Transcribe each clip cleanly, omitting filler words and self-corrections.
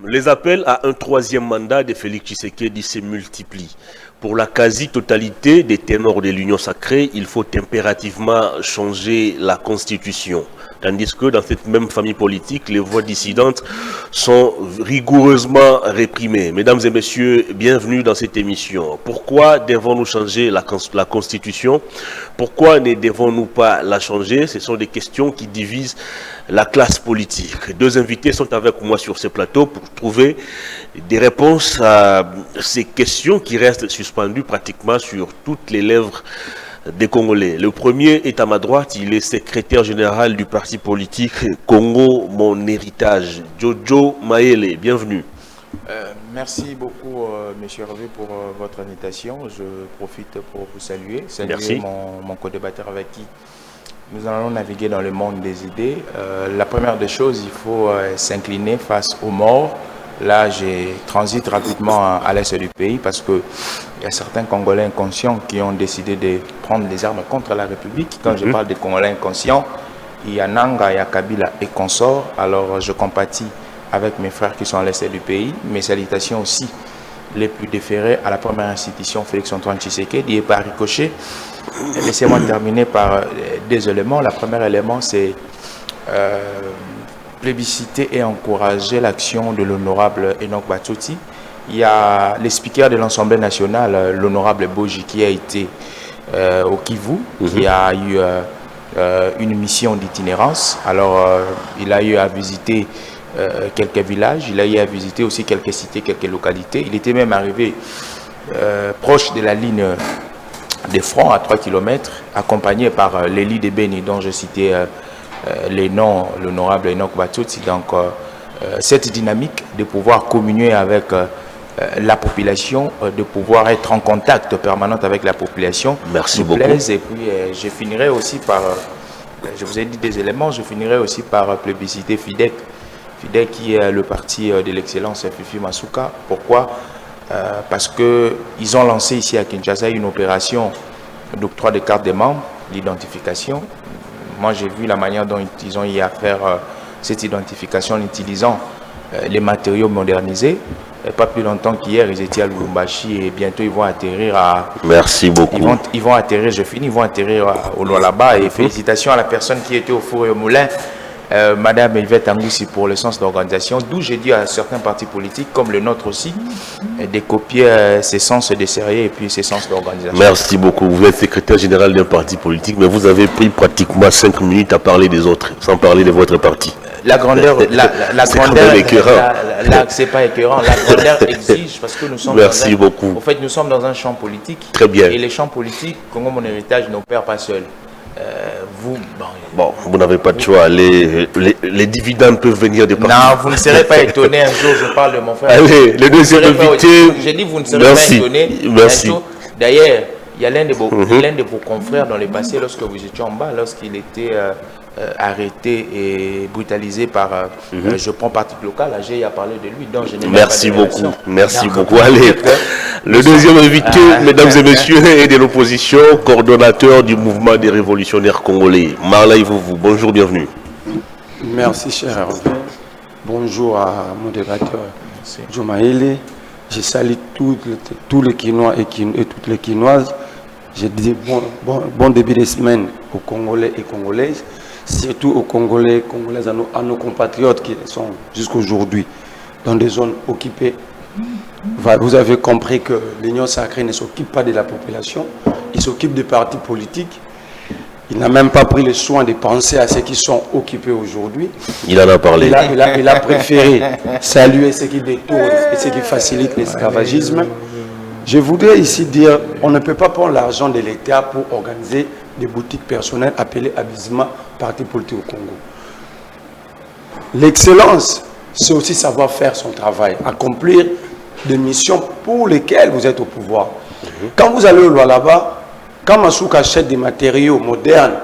Les appels à un troisième mandat de Félix Tshisekedi se multiplient. Pour la quasi-totalité des ténors de l'Union sacrée, il faut impérativement changer la Constitution. Tandis que dans cette même famille politique, les voix dissidentes sont rigoureusement réprimées. Mesdames et messieurs, bienvenue dans cette émission. Pourquoi devons-nous changer la Constitution? Pourquoi ne devons-nous pas la changer? Ce sont des questions qui divisent la classe politique. Deux invités sont avec moi sur ce plateau pour trouver des réponses à ces questions qui restent suspendues pratiquement sur toutes les lèvres des Congolais. Le premier est à ma droite, il est secrétaire général du parti politique Congo Mon Héritage, Jojo Maele. Bienvenue. Merci beaucoup, monsieur Hervé, pour votre invitation. Je profite pour vous saluer. Merci. Mon co-débatteur avec qui nous allons naviguer dans le monde des idées. La première des choses, il faut s'incliner face aux morts. Là, j'ai transite rapidement à l'est du pays parce qu'il y a certains Congolais inconscients qui ont décidé de prendre les armes contre la République. Quand je parle des Congolais inconscients, il y a Nanga, il y a Kabila et consorts. Alors, je compatis avec mes frères qui sont à l'est du pays. Mes salutations aussi les plus déférées à la première institution Félix-Antoine Tshisekedi et par ricochet. Laissez-moi terminer par deux éléments. Le premier élément, c'est plébisciter et encourager l'action de l'honorable Enoch Batouti. Il y a le speaker de l'Assemblée nationale, l'honorable Boji, qui a été au Kivu, qui a eu une mission d'itinérance. Alors, il a eu à visiter quelques villages, il a eu à visiter aussi quelques cités, quelques localités. Il était même arrivé proche de la ligne des fronts à 3 km, accompagné par l'élite de Beni, dont je citais les noms, l'honorable Enoch Batouti. Donc, cette dynamique de pouvoir communier avec la population, de pouvoir être en contact permanent avec la population, merci nous beaucoup. Plaise. Et puis, je finirai aussi par, je vous ai dit des éléments, je finirai aussi par plébisciter FIDEC. FIDEC qui est le parti de l'excellence Fifi Masuka. Pourquoi? Parce qu'ils ont lancé ici à Kinshasa une opération d'octroi de cartes des membres, l'identification. Moi, j'ai vu la manière dont ils ont eu à faire cette identification en utilisant les matériaux modernisés. Et pas plus longtemps qu'hier, ils étaient à Lubumbashi et bientôt ils vont atterrir à... Merci beaucoup. Ils vont atterrir, je finis, ils vont atterrir au Lualaba. Et félicitations à la personne qui était au four et au moulin. Madame Yvette Angoussi pour le sens d'organisation, d'où j'ai dit à certains partis politiques, comme le nôtre aussi, de copier ces sens de sérieux et puis ces sens d'organisation. Merci beaucoup. Vous êtes secrétaire général d'un parti politique, mais vous avez pris pratiquement 5 minutes à parler des autres, sans parler de votre parti. La grandeur, c'est grandeur, c'est pas écœurant. La grandeur exige parce que nous sommes. Merci beaucoup. En fait, nous sommes dans un champ politique. Très bien. Et les champs politiques, Congo Mon Héritage n'opère pas seul. Vous n'avez pas de choix. Les dividendes peuvent venir des partis. Non, vous ne serez pas étonné. Un jour, je parle de mon frère. Allez, le deuxième invité. J'ai dit, vous ne serez pas étonné. Merci. D'ailleurs, il y a l'un de vos confrères dans le passé, lorsque vous étiez en bas, lorsqu'il était arrêté et brutalisé par, je prends parti local, j'ai à parler de lui, donc je n'ai Merci pas beaucoup, merci beaucoup. Allez, le deuxième invité, mesdames et messieurs, est de l'opposition, coordonnateur du mouvement des révolutionnaires congolais. Marley Vouvou, bonjour, bienvenue. Merci, cher Hervé. Bonjour à mon débatteur, Jomaïle. Je salue tous les Quinois et toutes les Quinoises. Je dis bon début de semaine aux Congolais et Congolaises, surtout aux Congolais, Congolaises, à nos compatriotes qui sont jusqu'aujourd'hui dans des zones occupées. Vous avez compris que l'Union sacrée ne s'occupe pas de la population, il s'occupe des partis politiques. Il n'a même pas pris le soin de penser à ceux qui sont occupés aujourd'hui. Il en a parlé. Il a préféré saluer ceux qui détournent et ceux qui facilitent l'esclavagisme. Je voudrais ici dire, on ne peut pas prendre l'argent de l'État pour organiser des boutiques personnelles appelées abusement parti politique au Congo. L'excellence, c'est aussi savoir faire son travail, accomplir des missions pour lesquelles vous êtes au pouvoir. Quand vous allez au Lualaba, quand Massouk achète des matériaux modernes,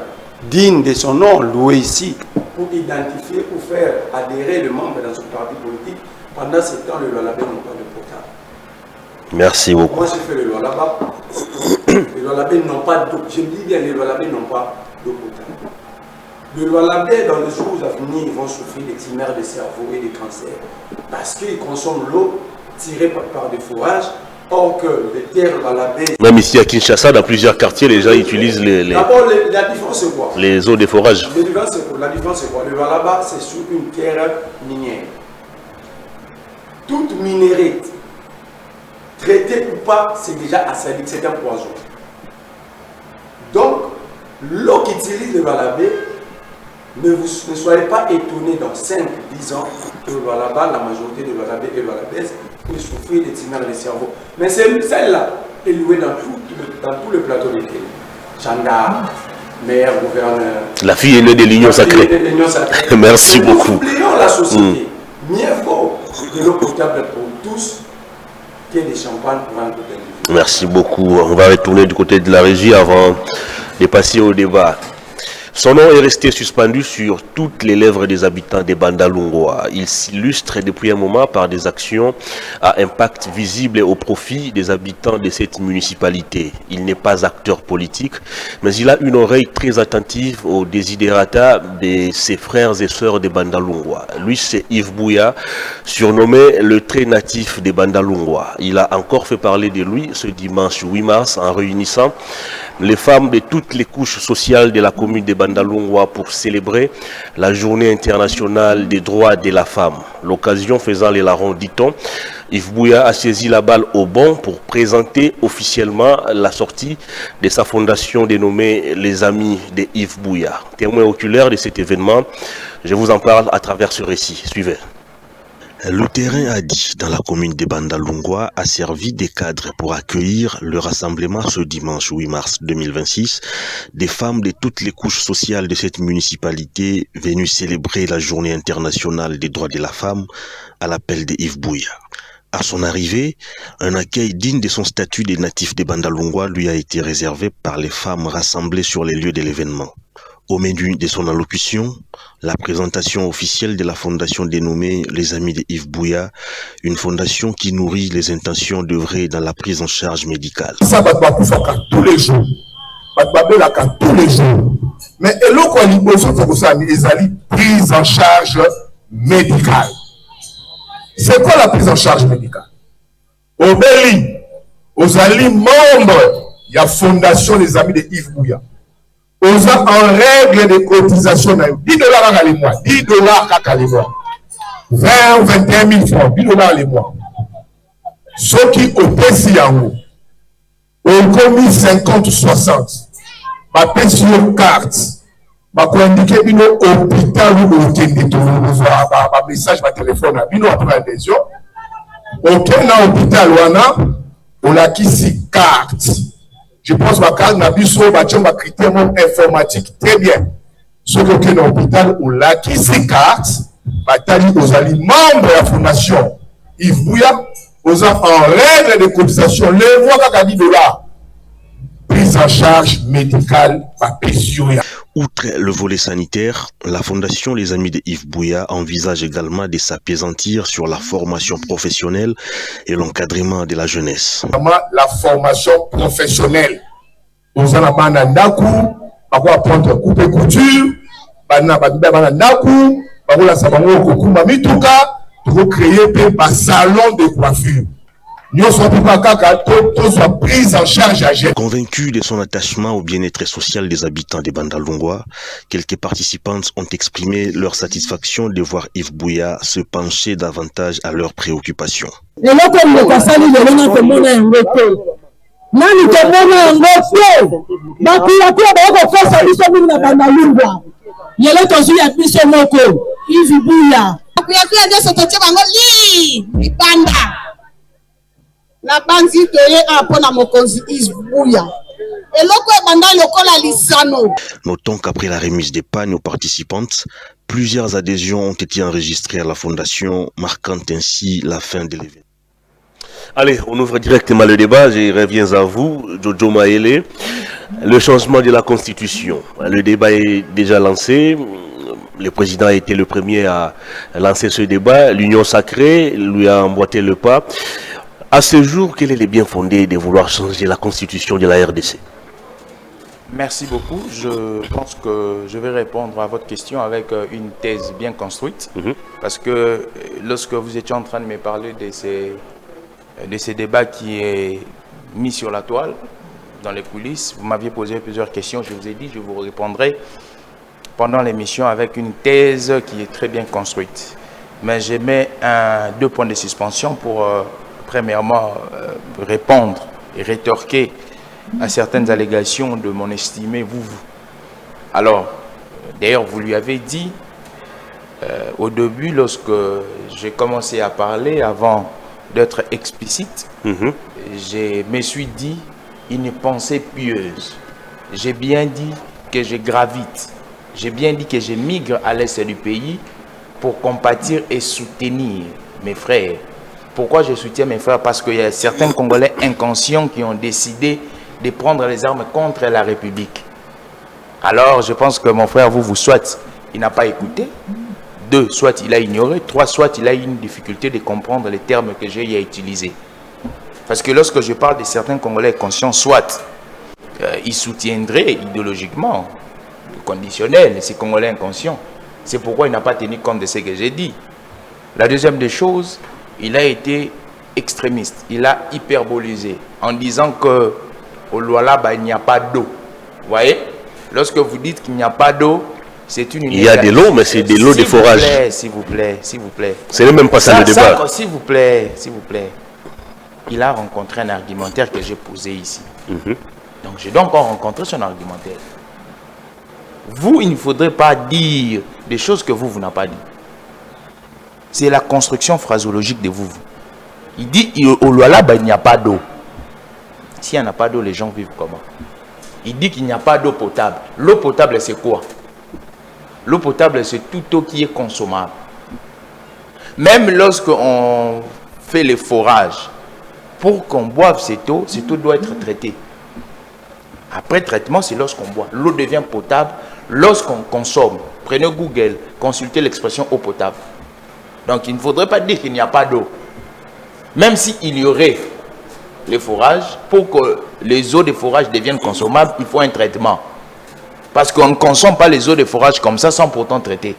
dignes de son nom, loués ici, pour identifier, pour faire adhérer le membre dans son parti politique, pendant ce temps, le Lualaba n'a pas de potable. Merci beaucoup. Moi, j'ai fait le Lualaba. Les Lualaba n'ont pas d'eau. Je dis bien, les Lualaba n'ont pas d'eau potable. Le Lualabé, dans les jours à venir, ils vont souffrir des tumeurs de cerveau et des cancers. Parce qu'ils consomment l'eau tirée par des forages. Or que les terres Lualabé... Même ici à Kinshasa, dans plusieurs quartiers, les gens utilisent D'abord, la différence c'est quoi? Les eaux des forages. La différence c'est quoi? Le Lualaba, c'est sur une terre minière. Toute minérite, traitée ou pas, c'est déjà acidique, c'est un poison. Donc, l'eau qu'utilise le Lualabé, ne soyez pas étonnés dans 5-10 ans que là-bas, la majorité de Lualabé et Lualabès peut souffrir des tumeurs de cerveau. Mais celle-là est louée dans tout le plateau de télé. Chanda, maire, gouverneur. La fille est née de l'Union sacrée. Merci beaucoup. Nous oublions la société. Mieux vaut de l'eau potable pour tous que des champagnes pour un côté. Merci beaucoup. On va retourner du côté de la régie avant de passer au débat. Son nom est resté suspendu sur toutes les lèvres des habitants des Bandalungwa. Il s'illustre depuis un moment par des actions à impact visible et au profit des habitants de cette municipalité. Il n'est pas acteur politique, mais il a une oreille très attentive aux desiderata de ses frères et sœurs des Bandalungwa. Lui, c'est Yves Bouya, surnommé le très natif des Bandalungwa. Il a encore fait parler de lui ce dimanche 8 mars en réunissant les femmes de toutes les couches sociales de la commune de Bandalungwa pour célébrer la journée internationale des droits de la femme. L'occasion faisant les larrons, dit-on, Yves Bouya a saisi la balle au bon pour présenter officiellement la sortie de sa fondation dénommée Les Amis de Yves Bouya. Témoin oculaire de cet événement, je vous en parle à travers ce récit. Suivez. Le terrain Adi, dans la commune de Bandalungwa, a servi de cadre pour accueillir le rassemblement ce dimanche 8 mars 2026 des femmes de toutes les couches sociales de cette municipalité venues célébrer la journée internationale des droits de la femme à l'appel de Yves Bouya. À son arrivée, un accueil digne de son statut de natif de Bandalungwa lui a été réservé par les femmes rassemblées sur les lieux de l'événement. Au menu de son allocution, la présentation officielle de la fondation dénommée Les Amis de Yves Bouya, une fondation qui nourrit les intentions d'œuvrer dans la prise en charge médicale. Ça va tous les jours. Tous les jours. Mais prise en charge médicale. C'est quoi la prise en charge médicale? Au Béli, aux alliés membres, il y a fondation Les Amis de Yves Bouya. On a en règle de cotisation, $10 les mois, $10 les mois, 20 ou 21 000 francs, $10 les mois. Ceux qui ont payé ont commis 50 ou 60, ma pension carte, ma indiqué une hôpital ou un message, ma téléphone, une adhésion, aucun hôpital ou on a qui carte. Je pense que quand on a vu un critère informatique très bien. Ce que dans l'hôpital, on a qui ces cartes, aux alliés membres de la fondation Yves Bouya, aux en règle de cotisation, les mois qu'à $10. Prise en charge médicale par PSU. Outre le volet sanitaire, la fondation Les Amis de Yves Bouya envisage également de s'apaisantir sur la formation professionnelle et l'encadrement de la jeunesse. La formation professionnelle. Nous allons apprendre coupe et couture, pour créer un salon de coiffure. Convaincus de son attachement au bien-être social des habitants de Bandalungwa, quelques participantes ont exprimé leur satisfaction de voir Yves Bouya se pencher davantage à leurs préoccupations. La banzi toye apona mokonzi Yves Bouya. Eloko banda lokola lisano. Notons qu'après la remise des pagnes aux participantes, plusieurs adhésions ont été enregistrées à la fondation, marquant ainsi la fin de l'événement. Allez, on ouvre directement le débat. Je reviens à vous, Jojo Maele. Le changement de la Constitution. Le débat est déjà lancé. Le président a été le premier à lancer ce débat. L'Union sacrée lui a emboîté le pas. À ce jour, quel est le bien fondé de vouloir changer la constitution de la RDC? Merci beaucoup. Je pense que je vais répondre à votre question avec une thèse bien construite. Parce que lorsque vous étiez en train de me parler de ces débats qui est mis sur la toile, dans les coulisses, vous m'aviez posé plusieurs questions. Je vous ai dit, je vous répondrai pendant l'émission avec une thèse qui est très bien construite. Mais je mets deux points de suspension pour, premièrement, répondre et rétorquer à certaines allégations de mon estimé vous. Alors, d'ailleurs, vous lui avez dit, au début, lorsque j'ai commencé à parler, avant d'être explicite, je me suis dit une pensée pieuse. J'ai bien dit que je gravite. J'ai bien dit que je migre à l'est du pays pour compatir et soutenir mes frères. Pourquoi je soutiens mes frères? Parce qu'il y a certains Congolais inconscients qui ont décidé de prendre les armes contre la République. Alors, je pense que mon frère, soit il n'a pas écouté, 2, soit il a ignoré, 3, soit il a eu une difficulté de comprendre les termes que j'ai utilisés. Parce que lorsque je parle de certains Congolais conscients, soit ils soutiendraient idéologiquement, conditionnel, ces Congolais inconscients. C'est pourquoi il n'a pas tenu compte de ce que j'ai dit. La deuxième des choses, il a été extrémiste, il a hyperbolisé en disant que au Lualaba, il n'y a pas d'eau. Vous voyez? Lorsque vous dites qu'il n'y a pas d'eau, c'est une... Il y a de l'eau, mais c'est de l'eau de forage. S'il vous plaît, s'il vous plaît. C'est même pas ça le débat. S'il vous plaît, s'il vous plaît. Il a rencontré un argumentaire que j'ai posé ici. Donc, je dois encore rencontrer son argumentaire. Vous, il ne faudrait pas dire des choses que vous n'avez pas dit. C'est la construction phraseologique de vous. Il dit, au Lualaba, il n'y a pas d'eau. S'il n'y a pas d'eau, les gens vivent comment? Il dit qu'il n'y a pas d'eau potable. L'eau potable, c'est quoi? L'eau potable, c'est toute eau qui est consommable. Même lorsqu'on fait les forages, pour qu'on boive cette eau doit être traitée. Après traitement, c'est lorsqu'on boit. L'eau devient potable lorsqu'on consomme. Prenez Google, consultez l'expression eau potable. Donc, il ne faudrait pas dire qu'il n'y a pas d'eau. Même s'il y aurait les forages, pour que les eaux de forage deviennent consommables, il faut un traitement. Parce qu'on ne consomme pas les eaux de forage comme ça sans pourtant traiter.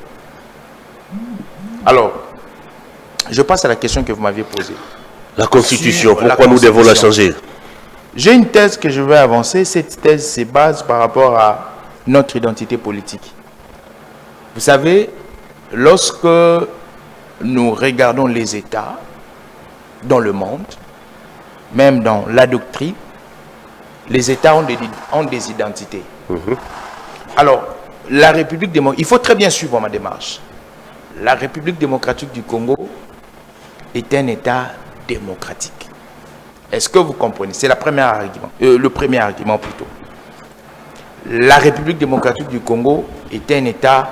Alors, je passe à la question que vous m'aviez posée. La Constitution, pourquoi nous devons la changer? J'ai une thèse que je vais avancer. Cette thèse se base par rapport à notre identité politique. Vous savez, lorsque nous regardons les États dans le monde, même dans la doctrine, les États ont des identités. Alors, la République démocratique, il faut très bien suivre ma démarche. La République démocratique du Congo est un État démocratique. Est-ce que vous comprenez? C'est le premier argument plutôt. La République démocratique du Congo est un État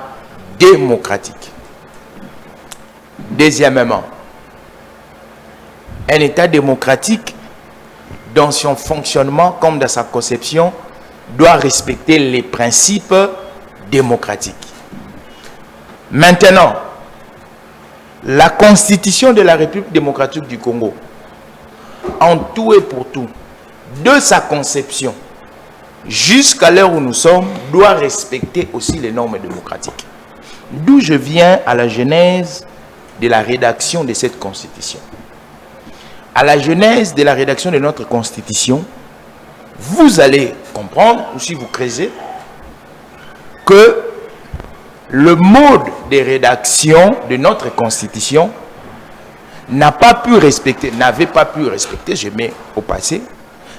démocratique. Deuxièmement, un État démocratique dans son fonctionnement comme dans sa conception doit respecter les principes démocratiques. Maintenant, la Constitution de la République démocratique du Congo, en tout et pour tout, de sa conception jusqu'à l'heure où nous sommes, doit respecter aussi les normes démocratiques. D'où je viens à la genèse de la rédaction de cette Constitution. À la genèse de la rédaction de notre Constitution, vous allez comprendre, ou si vous creusez, que le mode de rédaction de notre Constitution n'avait pas pu respecter, je mets au passé,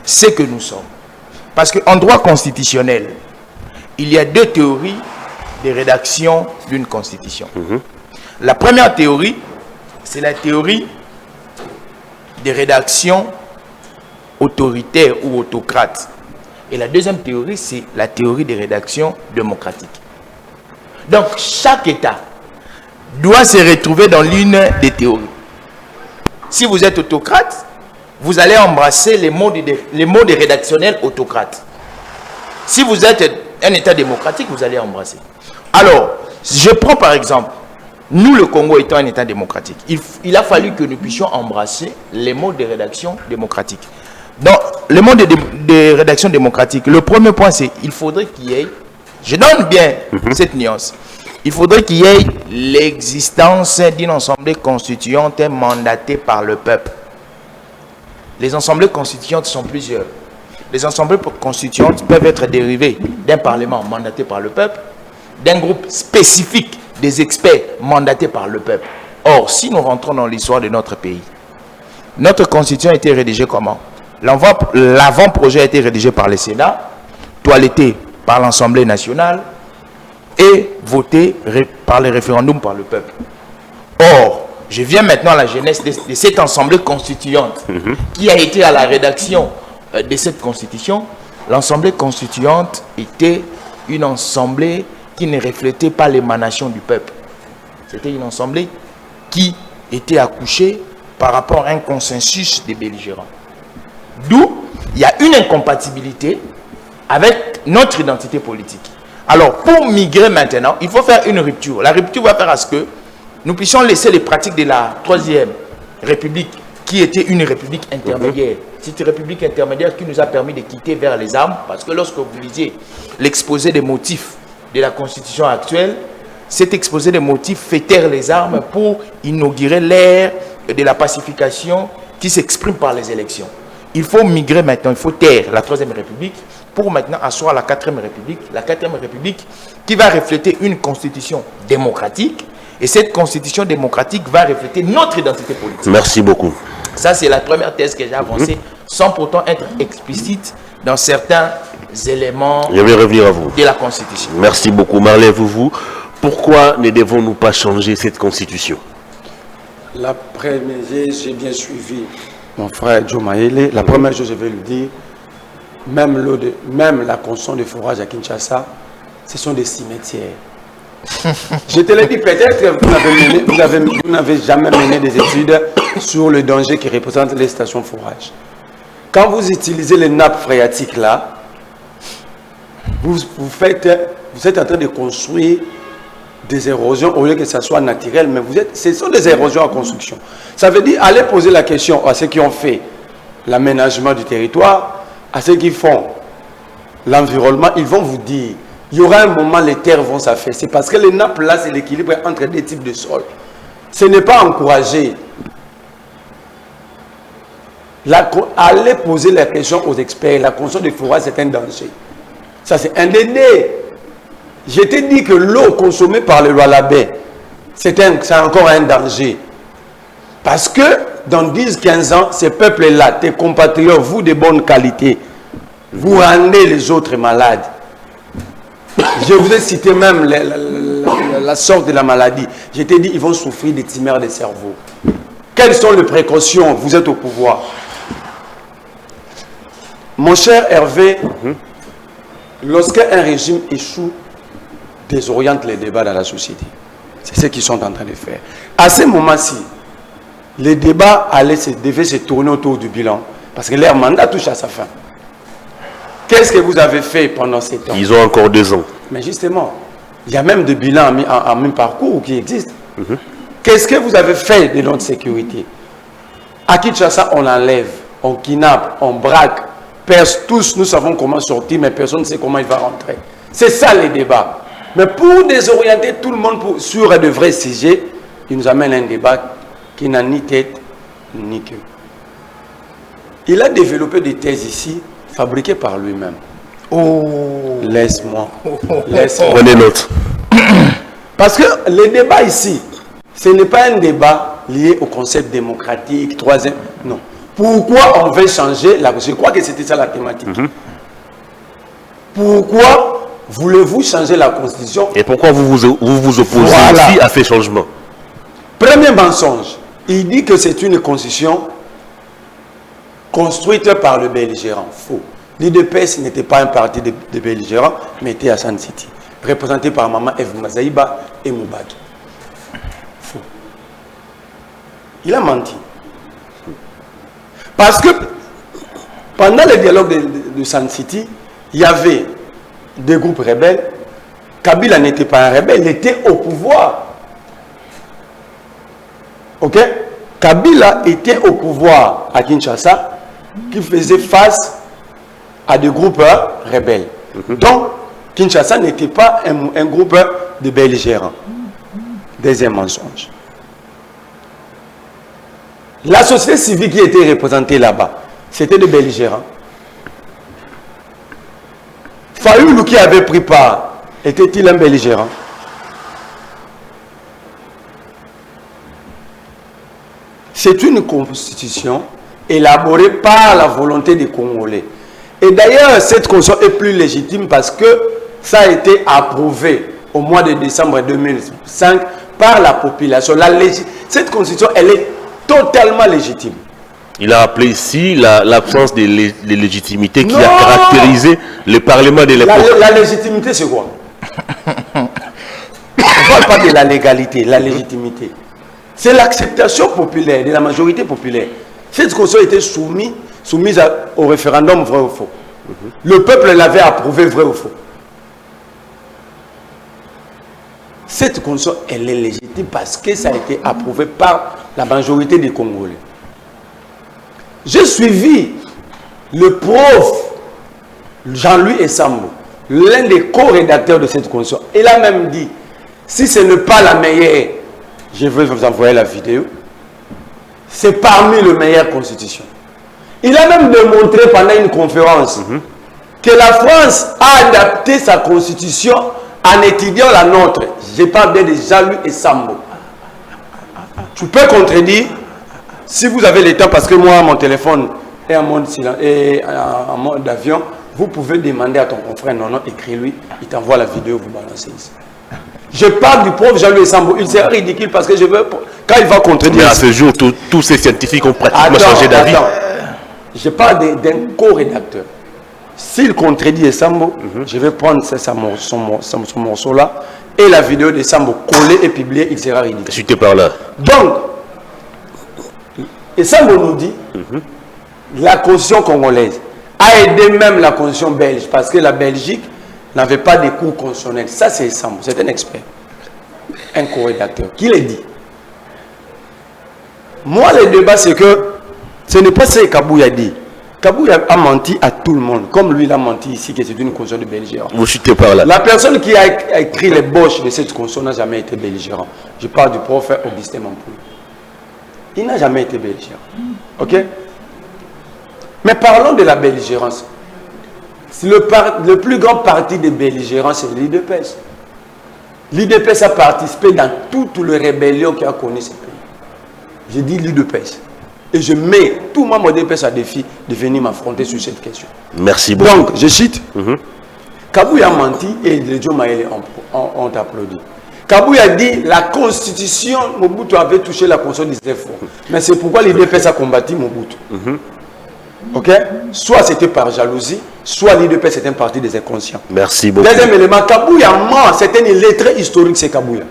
ce que nous sommes. Parce qu'en droit constitutionnel, il y a deux théories de rédaction d'une Constitution. La première théorie, c'est la théorie de rédaction autoritaire ou autocrate. Et la deuxième théorie, c'est la théorie de rédaction démocratique. Donc, chaque État doit se retrouver dans l'une des théories. Si vous êtes autocrate, vous allez embrasser les mots de rédactionnels autocrates. Si vous êtes un État démocratique, vous allez embrasser. Alors, je prends par exemple, nous le Congo étant un État démocratique, il a fallu que nous puissions embrasser les mots de rédaction démocratique. Donc, les mots de de rédaction démocratique. Le premier point, c'est il faudrait qu'il y ait, je donne bien cette nuance, il faudrait qu'il y ait l'existence d'une assemblée constituante mandatée par le peuple. Les assemblées constituantes sont plusieurs. Les assemblées constituantes peuvent être dérivées d'un parlement mandaté par le peuple, d'un groupe spécifique des experts mandatés par le peuple. Or, si nous rentrons dans l'histoire de notre pays, notre constitution a été rédigée comment? L'avant-projet a été rédigé par le Sénat, toiletté par l'Assemblée nationale et voté par les référendums par le peuple. Or, je viens maintenant à la genèse de cette assemblée constituante qui a été à la rédaction de cette constitution. L'assemblée constituante était une assemblée qui ne reflétait pas l'émanation du peuple. C'était une assemblée qui était accouchée par rapport à un consensus des belligérants. D'où il y a une incompatibilité avec notre identité politique. Alors, pour migrer maintenant, il faut faire une rupture. La rupture va faire à ce que nous puissions laisser les pratiques de la Troisième République, qui était une république intermédiaire. C'est une république intermédiaire qui nous a permis de quitter vers les armes, parce que lorsque vous lisiez l'exposé des motifs de la Constitution actuelle, cet exposé des motifs fait taire les armes pour inaugurer l'ère de la pacification qui s'exprime par les élections. Il faut migrer maintenant, il faut taire la Troisième République pour maintenant asseoir la Quatrième République. La Quatrième République qui va refléter une constitution démocratique, et cette constitution démocratique va refléter notre identité politique. Merci beaucoup. Ça, c'est la première thèse que j'ai avancée, sans pourtant être explicite dans certains éléments Je vais revenir à vous. de la Constitution. Merci beaucoup. Marlène Vouvou, pourquoi ne devons-nous pas changer cette constitution? La première, j'ai bien suivi mon frère Joe Maele. La première chose, je vais lui dire, même la construction de forages à Kinshasa, ce sont des cimetières. Je te l'ai dit, peut-être que vous n'avez jamais mené des études sur le danger qui représente les stations de forage. Quand vous utilisez les nappes phréatiques là, vous êtes en train de construire des érosions au lieu que ça soit naturel, mais ce sont des érosions en construction. Ça veut dire, allez poser la question à ceux qui ont fait l'aménagement du territoire, à ceux qui font l'environnement, ils vont vous dire, il y aura un moment, les terres vont s'affaisser, parce que les nappes là, c'est l'équilibre entre des types de sols. Ce n'est pas encouragé. Allez poser la question aux experts, la construction des forêts, c'est un danger. Ça, c'est un déné. Je t'ai dit que l'eau consommée par le Lualabé, c'est encore un danger. Parce que dans 10-15 ans, ces peuples-là, tes compatriotes, vous de bonne qualité, vous rendez les autres malades. Je vous ai cité même la sorte de la maladie. Je t'ai dit, ils vont souffrir des tumeurs de cerveau. Quelles sont les précautions? Vous êtes au pouvoir. Mon cher Hervé, lorsqu'un régime échoue, désoriente les débats dans la société. C'est ce qu'ils sont en train de faire. À ce moment-ci, les débats devaient se tourner autour du bilan. Parce que leur mandat touche à sa fin. Qu'est-ce que vous avez fait pendant ces temps? Ils ont encore 2 ans. Mais justement, il y a même des bilans en même parcours qui existent. Qu'est-ce que vous avez fait de notre sécurité? À Kinshasa, on enlève, on kidnappe, on braque. Tous, nous savons comment sortir, mais personne ne sait comment il va rentrer. C'est ça les débats. Mais pour désorienter tout le monde sur de vrais sujets, il nous amène un débat qui n'a ni tête ni queue. Il a développé des thèses ici, fabriquées par lui-même. Oh, laisse-moi. Prenez note. Parce que le débat ici, ce n'est pas un débat lié au concept démocratique, troisième. Non. Pourquoi on veut changer la... Je crois que c'était ça la thématique. Pourquoi voulez-vous changer la Constitution? Et pourquoi vous vous opposez aussi à ces changements? Premier mensonge. Il dit que c'est une Constitution construite par le belligérant. Faux. L'IDPS n'était pas un parti de belligérants, mais était à San City, représenté par Maman Eve Mazaïba et Moubaki. Faux. Il a menti. Parce que pendant le dialogue de San City, il y avait des groupes rebelles. Kabila n'était pas un rebelle, il était au pouvoir. Ok? Kabila était au pouvoir à Kinshasa, qui faisait face à des groupes rebelles. Donc, Kinshasa n'était pas un groupe de belligérants. Deuxième mensonge. La société civile qui était représentée là-bas, c'était des belligérants. Fayoulou qui avait pris part, était-il un belligérant? C'est une constitution élaborée par la volonté des Congolais. Et d'ailleurs, cette constitution est plus légitime parce que ça a été approuvé au mois de décembre 2005 par la population. Cette constitution, elle est totalement légitime. Il a rappelé ici l'absence de légitimité qui a caractérisé le Parlement de l'époque. La légitimité, c'est quoi? On ne parle pas de la légalité, la légitimité. C'est l'acceptation populaire, de la majorité populaire. Cette constitution était soumise au référendum vrai ou faux. Le peuple l'avait approuvé vrai ou faux. Cette constitution, elle est légitime parce que ça a été approuvé par la majorité des Congolais. J'ai suivi le prof Jean-Louis Essambo, l'un des co-rédacteurs de cette constitution. Il a même dit, si ce n'est pas la meilleure, je vais vous envoyer la vidéo, c'est parmi les meilleures constitutions. Il a même démontré pendant une conférence que la France a adapté sa constitution en étudiant la nôtre. Je parle bien de Jean-Louis Essambo. Tu peux contredire si vous avez le temps, parce que moi, mon téléphone est en mode silence et en mode avion. Vous pouvez demander à ton confrère, non, écris-lui, il t'envoie la vidéo, vous balancez ici. Je parle du prof Jean-Louis Sambo. Il sera ridicule parce que je veux. Quand il va contredire. Mais à ce jour, tous ces scientifiques ont pratiquement changé d'avis. Je parle d'un co-rédacteur. S'il contredit Sambo, je vais prendre son morceau-là et la vidéo de Sambo collée et publiée, il sera ridicule. Je te parle là. Donc, Sambo nous dit la constitution congolaise a aidé même la constitution belge parce que la Belgique n'avait pas de cours constitutionnels. Ça, c'est Sambo, c'est un expert, un co-rédacteur. Qui l'a dit? Moi, le débat, c'est que ce n'est pas ce que Kabouya dit. Kabouya a menti à tout le monde, comme lui, il a menti ici, que c'est une constitution de belligérant. Vous chutez par là. La personne qui a écrit les boches de cette constitution n'a jamais été belligérant. Je parle du prophète Augustin Mampoui. Il n'a jamais été belligérant. Ok? Mais parlons de la belligérance. Le plus grand parti de belligérance, c'est l'IDPS. L'IDPS a participé dans toutes les rébellions qui a connu ce pays. J'ai dit l'IDPS. Et je mets tout membre de l'IDPS à défi de venir m'affronter sur cette question. Merci beaucoup. Donc, je cite. Kabouya a menti et les Joe Maëlé ont applaudi. Kabouya a dit la constitution, Mobutu avait touché la constitution 19 fois. Mais c'est pourquoi l'IDPS a combattu Mobutu. Ok? Soit c'était par jalousie, soit l'IDPS c'était un parti des inconscients. Merci beaucoup. Deuxième élément, Kabouya ment, c'est un illettré historique, c'est Kabouya.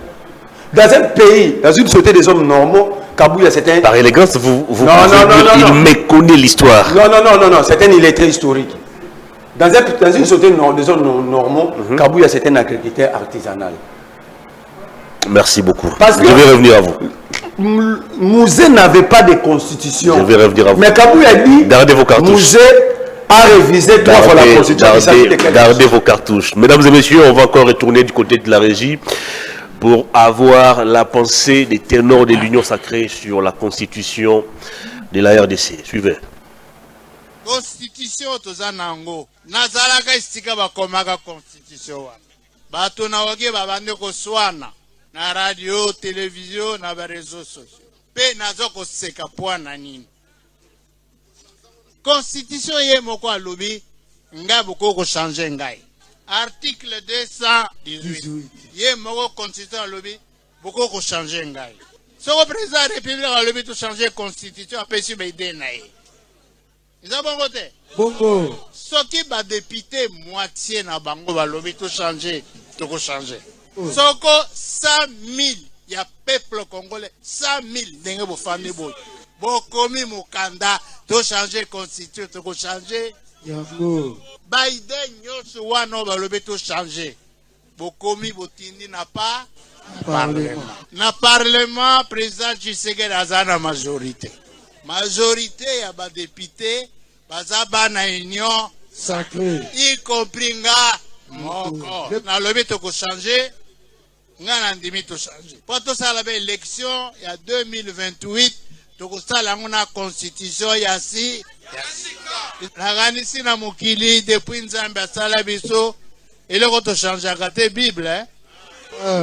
Dans un pays, dans une société des hommes normaux, Kabouya c'est un... Par élégance, il méconnaît l'histoire. Non, c'est un illettré historique. Dans une société des hommes normaux, Kabouya c'est un agriculteur artisanal. Merci beaucoup. Parce que je vais revenir à vous. Mouzé n'avait pas de constitution. Je vais revenir à vous. Mais Kabouya a dit, gardez vos cartouches. Mouzé a révisé 3 fois la constitution. Gardez vos cartouches. Mesdames et messieurs, on va encore retourner du côté de la régie pour avoir la pensée des ténors de l'Union sacrée sur la constitution de la RDC. Suivez. Constitution tozanango. Nazalaka istika bakomaka constitution wana. Bato na wage babande koswana na radio, télévision na ba réseaux sociaux. Pe nazo koseka poana nini. Constitution ye moko alobi nga boko ko changer ngai. Article 218. Ye moko constitution alobi boko ko changer ngai. Soko président de la République alobi to changer constitution apesi ba idée na ye. Ils ont bon côté. Bongo. Soki ba député moitié na bango balobi to changer, to ko changer. Soko 100 000 ya peuple congolais, 100 000 ndenge bo famille boy. Bo komi mukanda to changer constitution, to ko changer. Yango. Biden nyonso wana balobi to changer. Bo komi botindi na pas parlement. Na parlement président Tshisekedi azana majorité. Majorité ya ba député baza bana union Sacré. Y compris nga moko. Na lobi toko changer. Nga na ndimi to changer. Pour tout ça la élection il y a 2028 toko sala ngona constitution ya si. Naganisi na mokili depuis Nzambe asala biso. Eloko to changer te Bible hein.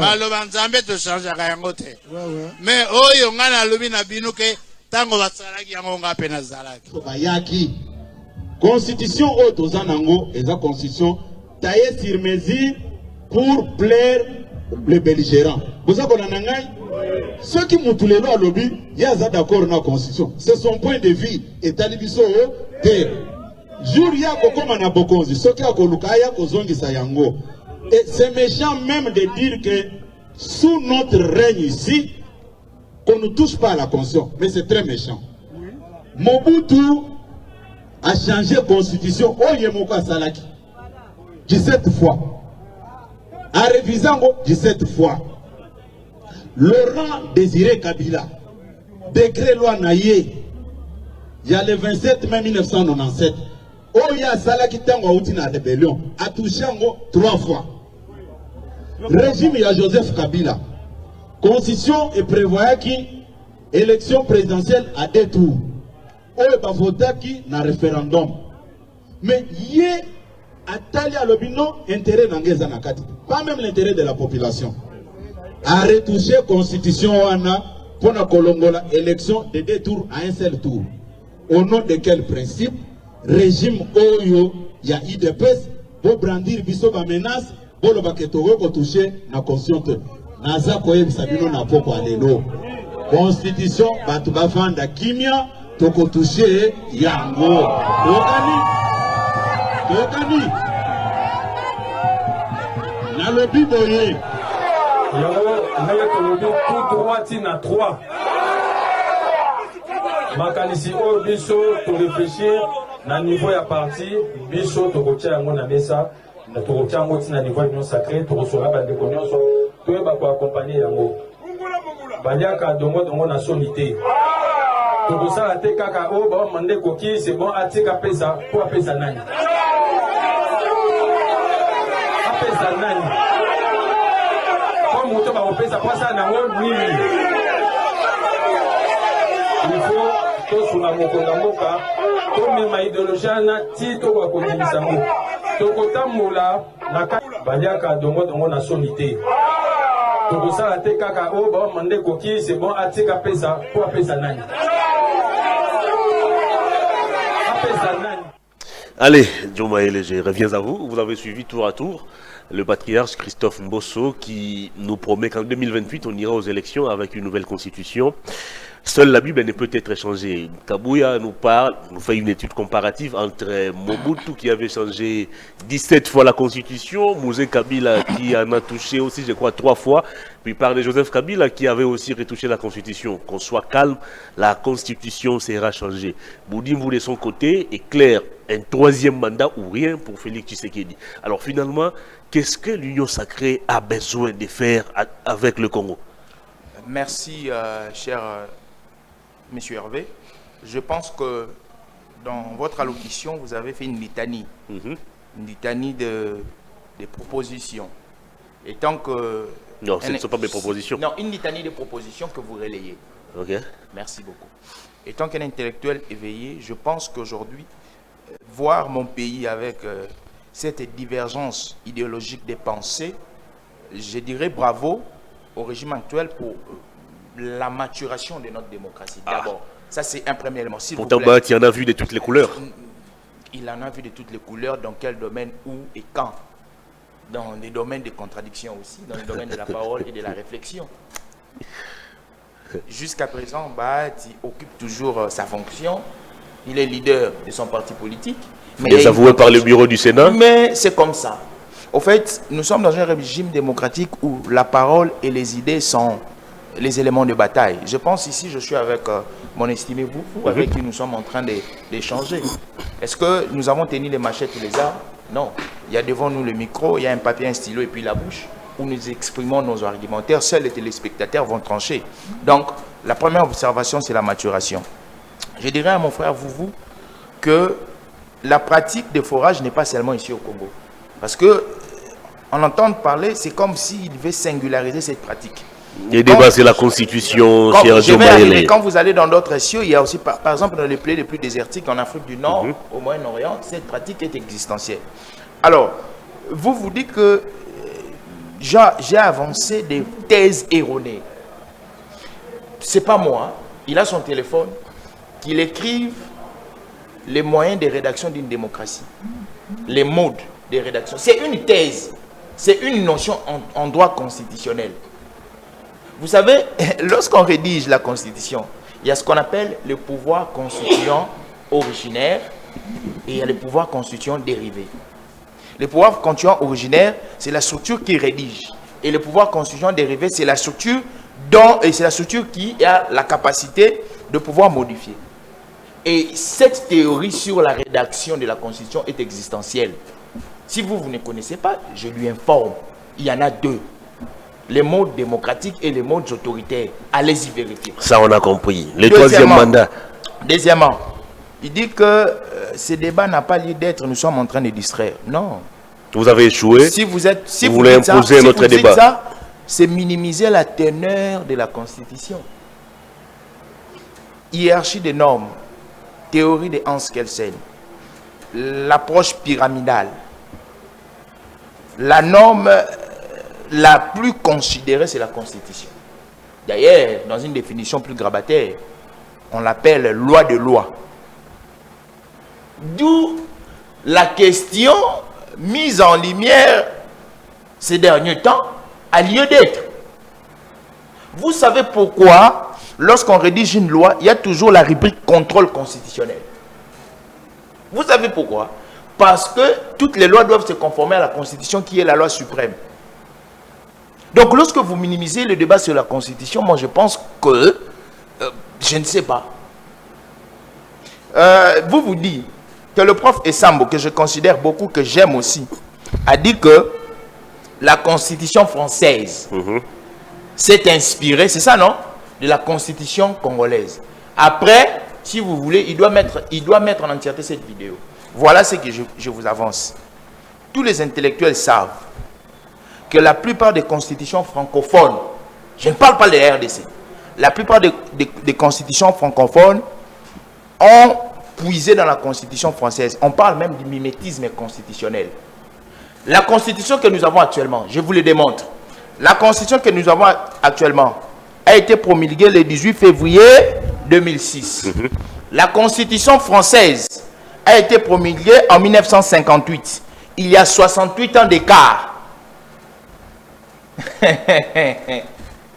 Baloba Nzambe to changer yango te. Mais oyo nga na lobi na bino ke tango basalaki yango nga pe na zalaki. Bayaki constitution oyo toza nango eza constitution taillée sur mesure pour plaire les belligérants. Boza kona na ngai ceux qui mutulelo alobi yaza d'accord na constitution. C'est son point de vue etali biso te. Jour ya kokoma na bokonzi soki akoluka ya kozongisa yango. Et c'est méchant même de dire que sous notre règne ici qu'on ne touche pas à la constitution, mais c'est très méchant. Mobutu a changé la constitution, Oyemoka Salaki, 17 fois. A révisé 17 fois. Laurent Désiré Kabila, décret loi Naye, il y a le 27 mai 1997. Oya Salaki Tango Outina rébellion, a touché 3 fois. Régime il y a Joseph Kabila. Constitution et prévoyait qui élection présidentielle à 2 tours. Oye ba voté qui na référendum. Mais yé atali à l'obino intérêt n'angeza nakati. Pas même l'intérêt de la population. A retouché constitution wana pour na kolongola élection de 2 tours à un seul tour. Au nom de quel principe? Régime Oyo ya IDPS pour brandir biso ba menace pour le baketoro ko toucher na constitution. Naza koye sabino na poko alelo. Constitution batu bafanda kimia toko toucher yango. Tokani. Na le biboye. Yango nele tolobi tout droit na 3. Makanisi o biso to réfléchir na niveau ya parti biso to kotia yango na mesa na to kotia yango na niveau union sacrée to kosora bande konyoso to ba ko accompagner yango. Baliaka dongo na solité. To kosala te kaka o ba mande koki c'est bon atika pesa pour pesa nani. Apesa nani. Comme moto ba pesa pasa na ngo nini. Il faut to suna mokonga moka to mema idéologie na ti to ko kondimisa ngo. To kotamula na baliaka dongo na solité. C'est bon, atika pesa pour pesa nani. Allez, Diomaye, je reviens à vous. Vous avez suivi tour à tour le patriarche Christophe Mbosso qui nous promet qu'en 2028, on ira aux élections avec une nouvelle constitution. Seule la Bible ne peut être changée. Kabouya nous parle, nous fait une étude comparative entre Mobutu qui avait changé 17 fois la constitution, Mouzé Kabila qui en a touché aussi, je crois, 3 fois, puis par de Joseph Kabila qui avait aussi retouché la constitution. Qu'on soit calme, la constitution sera changée. Boudimou de son côté est clair, un 3e mandat ou rien pour Félix Tshisekedi. Alors finalement, qu'est-ce que l'Union sacrée a besoin de faire avec le Congo? Merci, cher Monsieur Hervé. Je pense que dans votre allocution, vous avez fait une litanie. Une litanie de propositions. Et tant que... Non, ce ne sont pas mes propositions. Non, une litanie de propositions que vous relayez. Ok. Merci beaucoup. Et tant qu'un intellectuel éveillé, je pense qu'aujourd'hui, voir mon pays avec cette divergence idéologique des pensées, je dirais bravo au régime actuel pour la maturation de notre démocratie. D'abord, ça c'est un premier élément. Pourtant, il en a vu de toutes les couleurs. Il en a vu de toutes les couleurs, dans quel domaine, où et quand. Dans les domaines de contradiction aussi, dans le domaine de la parole et de la réflexion. Jusqu'à présent, il occupe toujours sa fonction. Il est leader de son parti politique. Désavoué par le bureau du Sénat. Mais c'est comme ça. Au fait, nous sommes dans un régime démocratique où la parole et les idées sont les éléments de bataille. Je pense ici, je suis avec mon estimé vous avec qui nous sommes en train d'échanger. Est-ce que nous avons tenu les machettes ou les armes? Non. Il y a devant nous le micro, il y a un papier, un stylo et puis la bouche où nous exprimons nos argumentaires. Seuls les téléspectateurs vont trancher. Donc, la première observation, c'est la maturation. Je dirais à mon frère vous que la pratique de forage n'est pas seulement ici au Congo. Parce que on entend parler, c'est comme s'il veut singulariser cette pratique. Les débats, c'est la constitution, quand vous allez dans d'autres cieux, il y a aussi, par exemple, dans les pays les plus désertiques en Afrique du Nord, au Moyen-Orient, cette pratique est existentielle. Alors, vous dites que j'ai avancé des thèses erronées. C'est pas moi. Il a son téléphone, qu'il écrive les moyens de rédaction d'une démocratie, les modes de rédaction. C'est une thèse, c'est une notion en droit constitutionnel. Vous savez, lorsqu'on rédige la Constitution, il y a ce qu'on appelle le pouvoir constituant originaire et il y a le pouvoir constituant dérivé. Le pouvoir constituant originaire, c'est la structure qui rédige. Et le pouvoir constituant dérivé, c'est la structure qui a la capacité de pouvoir modifier. Et cette théorie sur la rédaction de la Constitution est existentielle. Si vous ne connaissez pas, je lui informe. Il y en a deux. Les modes démocratiques et les modes autoritaires. Allez-y vérifier. Ça, on a compris. Le troisième mandat. Deuxièmement, il dit que ce débat n'a pas lieu d'être, nous sommes en train de distraire. Non. Vous avez échoué. Si vous voulez imposer notre débat. C'est minimiser la teneur de la Constitution. Hiérarchie des normes, théorie de Hans Kelsen, l'approche pyramidale. La norme la plus considérée, c'est la Constitution. D'ailleurs, dans une définition plus grabataire, on l'appelle loi de loi. D'où la question mise en lumière ces derniers temps a lieu d'être. Vous savez pourquoi, lorsqu'on rédige une loi, il y a toujours la rubrique contrôle constitutionnel. Vous savez pourquoi? Parce que toutes les lois doivent se conformer à la Constitution qui est la loi suprême. Donc lorsque vous minimisez le débat sur la Constitution, moi je pense que, je ne sais pas, vous dites que le prof Essambo, que je considère beaucoup, que j'aime aussi, a dit que la Constitution française s'est inspirée, c'est ça non, de la Constitution congolaise. Après, si vous voulez, il doit mettre en entièreté cette vidéo. Voilà ce que je vous avance. Tous les intellectuels savent que la plupart des constitutions francophones, je ne parle pas des RDC, la plupart des constitutions francophones ont puisé dans la Constitution française. On parle même du mimétisme constitutionnel. La Constitution que nous avons actuellement, je vous le démontre, la Constitution que nous avons actuellement a été promulguée le 18 février 2006. La Constitution française a été promulguée en 1958. Il y a 68 ans d'écart.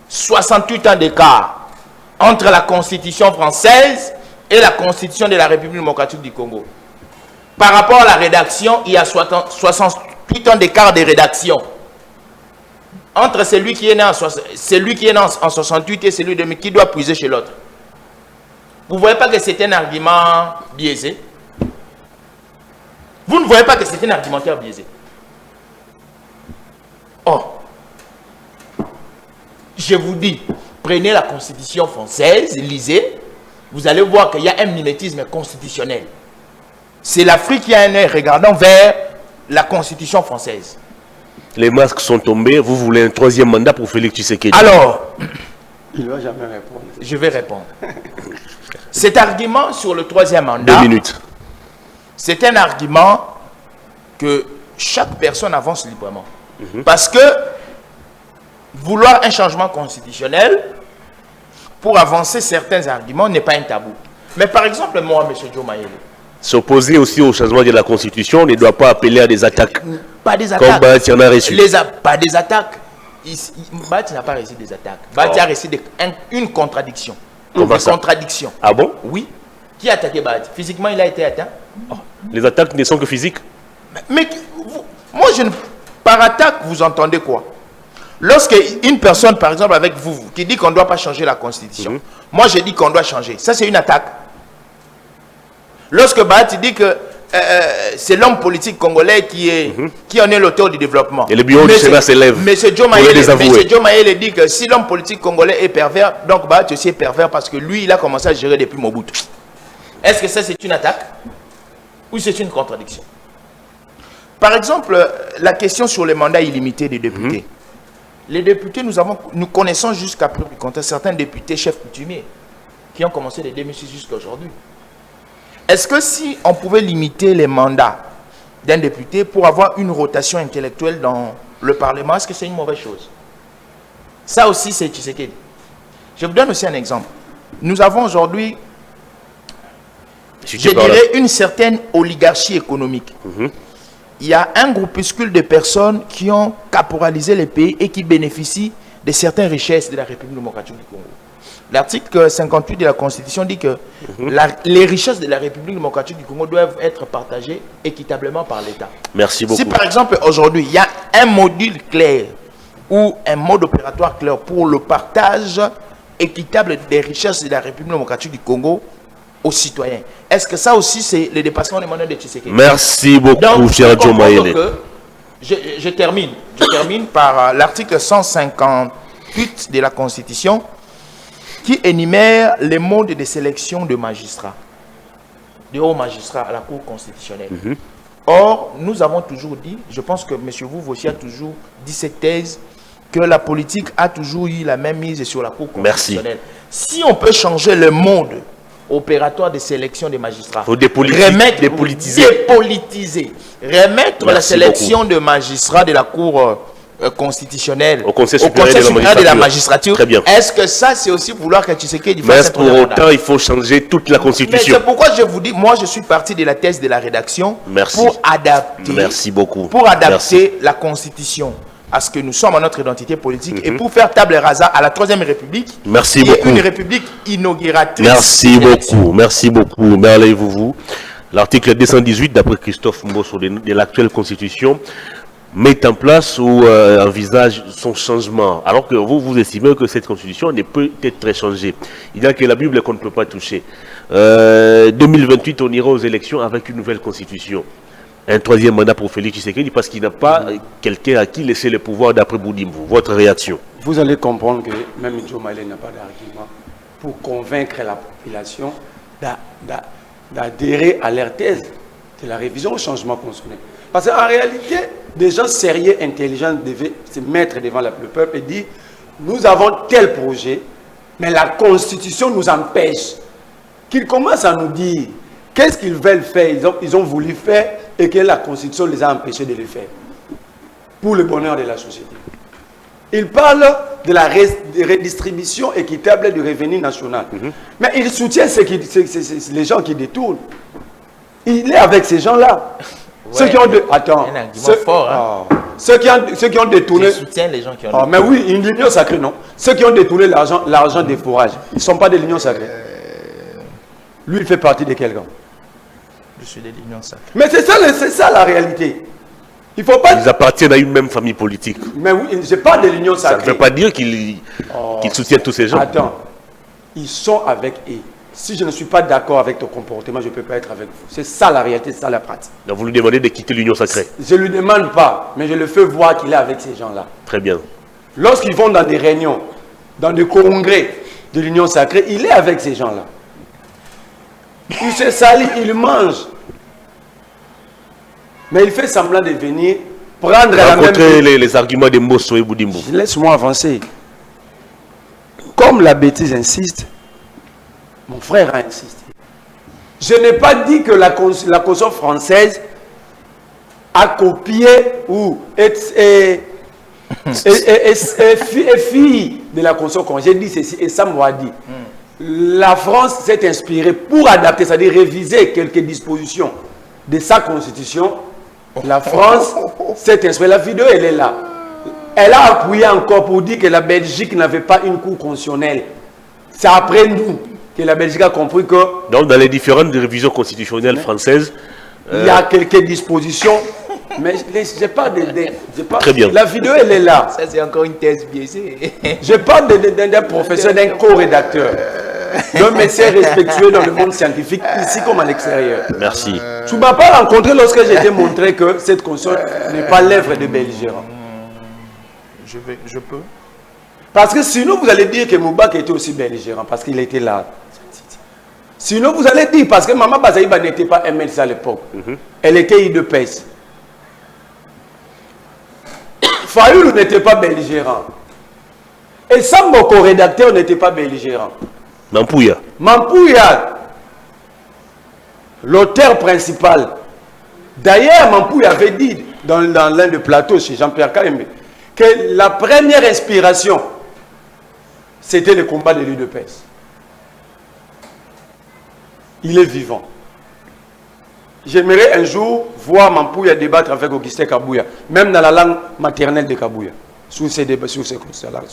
68 ans d'écart entre la Constitution française et la Constitution de la République démocratique du Congo. Par rapport à la rédaction, il y a 68 ans d'écart de rédaction entre celui qui est né en 68 et celui de qui doit puiser chez l'autre. Vous ne voyez pas que c'est un argument biaisé? Vous ne voyez pas que c'est un argumentaire biaisé? Oh, je vous dis, prenez la Constitution française, lisez, vous allez voir qu'il y a un mimétisme constitutionnel. C'est l'Afrique qui a un œil regardant vers la Constitution française. Les masques sont tombés, vous voulez un troisième mandat pour Félix Tshisekedi? Alors, il ne va jamais répondre. Je vais répondre. Cet argument sur le troisième mandat, 2 minutes. C'est un argument que chaque personne avance librement. Parce que vouloir un changement constitutionnel pour avancer certains arguments n'est pas un tabou. Mais par exemple, moi, M. Joe Mayele, s'opposer aussi au changement de la Constitution ne doit pas appeler à des attaques. Pas des attaques. Comme Bati en a reçu. Pas des attaques. Bati n'a pas reçu des attaques. Bati a reçu une contradiction. Une contradiction. Ah bon? Oui. Qui a attaqué Bati? Physiquement, il a été atteint. Oh. Les attaques ne sont que physiques. Mais moi, par attaque, vous entendez quoi? Lorsque une personne, par exemple avec vous, qui dit qu'on ne doit pas changer la Constitution, moi je dis qu'on doit changer. Ça, c'est une attaque. Lorsque Bahati dit que c'est l'homme politique congolais qui en est l'auteur du développement. Et le bureau du Sénat s'élève. M. Joe Mayele dit que si l'homme politique congolais est pervers, donc Bahati aussi est pervers parce que lui, il a commencé à gérer depuis Mobutu. Est-ce que ça, c'est une attaque? ou c'est une contradiction? Par exemple, la question sur les mandats illimités des députés. Les députés, nous connaissons jusqu'à preuve du contraire certains députés chefs coutumiers qui ont commencé de 2006 jusqu'à aujourd'hui. Est-ce que si on pouvait limiter les mandats d'un député pour avoir une rotation intellectuelle dans le Parlement, est-ce que c'est une mauvaise chose? Ça aussi, c'est Tshisekedi. Je vous donne aussi un exemple. Nous avons aujourd'hui, je dirais, une certaine oligarchie économique. Il y a un groupuscule de personnes qui ont caporalisé les pays et qui bénéficient de certaines richesses de la République démocratique du Congo. L'article 58 de la Constitution dit que les richesses de la République démocratique du Congo doivent être partagées équitablement par l'État. Merci beaucoup. Si par exemple aujourd'hui, il y a un module clair ou un mode opératoire clair pour le partage équitable des richesses de la République démocratique du Congo aux citoyens, est-ce que ça aussi c'est le dépassement des mandats de Tshisekedi? Merci beaucoup, cher Joe Maele. Je termine par l'article 158 de la Constitution qui énumère les modes de sélection de magistrats, de hauts magistrats à la Cour constitutionnelle. Or, nous avons toujours dit, je pense que M. Vouv aussi a toujours dit cette thèse, que la politique a toujours eu la même mise sur la Cour constitutionnelle. Si on peut changer le mode opératoire de sélection des magistrats, dépolitiser, remettre la sélection de magistrats de la Cour constitutionnelle au Conseil supérieur de la magistrature. Très bien. Est-ce que ça, c'est aussi vouloir que Tshisekedi fasse? Mais est-ce pour autant, il faut changer toute la Constitution? Mais c'est pourquoi je vous dis, moi, je suis parti de la thèse de la rédaction pour adapter, pour adapter la Constitution à ce que nous sommes à notre identité politique et pour faire table rasa à la Troisième République. Merci beaucoup. Une république inauguratrice. Merci beaucoup. Merci beaucoup. Merveilleux vous. L'article 218, d'après Christophe Mbosso de l'actuelle Constitution, met en place ou envisage son changement, alors que vous estimez que cette constitution ne peut être changée. Il y a que la Bible qu'on ne peut pas toucher. 2028, on ira aux élections avec une nouvelle constitution. Un troisième mandat pour Félix Tshisekedi parce qu'il n'a pas quelqu'un à qui laisser le pouvoir d'après Boudimbo. Votre réaction? Vous allez comprendre que même Joe Maele n'a pas d'argument pour convaincre la population d'adhérer à leur thèse de la révision au changement constitutionnel. Parce qu'en réalité, des gens sérieux, intelligents devaient se mettre devant le peuple et dire nous avons tel projet, mais la Constitution nous empêche. Qu'ils commencent à nous dire qu'est-ce qu'ils veulent faire, ils ont voulu faire et que la Constitution les a empêchés de le faire. Pour le bonheur de la société. Ils parlent de la redistribution équitable du revenu national. Mais ils soutiennent les gens qui détournent. Il est avec ces gens-là. Ouais, ceux qui ont ceux qui ont détourné. Je soutiens les gens qui ont mais oui, une union sacrée, non. Ceux qui ont détourné l'argent des fourrages, ils ne sont pas de l'union sacrée. Lui, il fait partie de quel gang? Je suis de l'union sacrée. Mais c'est ça la réalité. Il faut pas. Ils appartiennent à une même famille politique. Mais oui, je parle de l'union sacrée. Ça ne veut pas dire qu'ils soutiennent tous ces gens. Attends, ils sont avec eux. Si je ne suis pas d'accord avec ton comportement, je ne peux pas être avec vous. C'est ça la réalité, c'est ça la pratique. Donc vous lui demandez de quitter l'union sacrée? Je ne lui demande pas, mais je le fais voir qu'il est avec ces gens-là. Très bien. Lorsqu'ils vont dans des réunions, dans des congrès de l'union sacrée, il est avec ces gens-là. Il se salit, il mange. Mais il fait semblant de venir prendre la même... les arguments de Mbosso et Boudimbo. Laisse-moi avancer. Comme la bêtise insiste, mon frère a insisté. Je n'ai pas dit que la Constitution française a copié ou est fille de la Constitution congolaise. J'ai dit ceci et ça m'a dit. La France s'est inspirée pour adapter, c'est-à-dire réviser quelques dispositions de sa Constitution. La France s'est inspirée. La vidéo, elle est là. Elle a appuyé encore pour dire que la Belgique n'avait pas une cour constitutionnelle. C'est après nous que la Belgique a compris que... Donc dans les différentes révisions constitutionnelles françaises... Il y a quelques dispositions, mais je parle Très bien. La vidéo, elle est là. Ça, c'est encore une thèse biaisée. Je parle d'un professeur, d'un co-rédacteur, d'un médecin respectueux dans le monde scientifique, ici comme à l'extérieur. Merci. Tu ne m'as pas rencontré lorsque j'ai montré que cette constitution n'est pas l'œuvre de belligérants. Je peux. Parce que sinon, vous allez dire que Moubarak était aussi belligérant, parce qu'il était là. Sinon, vous allez dire, parce que Maman Bazaïba n'était pas MLC à l'époque. Elle était IDPS. Fayoulou n'était pas belligérant. Et Sambo, co-rédacteur, n'était pas belligérant. Mampouya. Mampouya, l'auteur principal. D'ailleurs, Mampouya avait dit dans l'un des plateaux chez Jean-Pierre Kalembe que la première inspiration, c'était le combat de l'UDPS. Il est vivant. J'aimerais un jour voir Mampouya débattre avec Augustin Kabouya, même dans la langue maternelle de Kabouya, sous ces débats, sous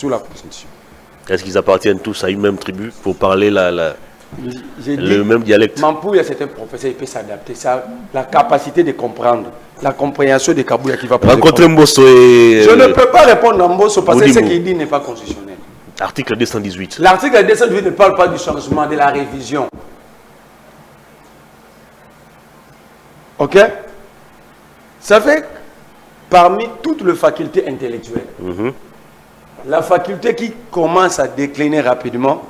la Constitution. Est-ce qu'ils appartiennent tous à une même tribu pour parler le même dialecte? Mampouya, c'est un professeur, il peut s'adapter. Ça, la capacité de comprendre, la compréhension de Kabouya qui va poser. Rencontrer Mbosso et... Je ne peux pas répondre à Mbosso parce que ce qu'il dit n'est pas constitutionnel. Article 218. L'article 218 ne parle pas du changement, de la révision. Ok? Ça fait parmi toutes les facultés intellectuelles, la faculté qui commence à décliner rapidement,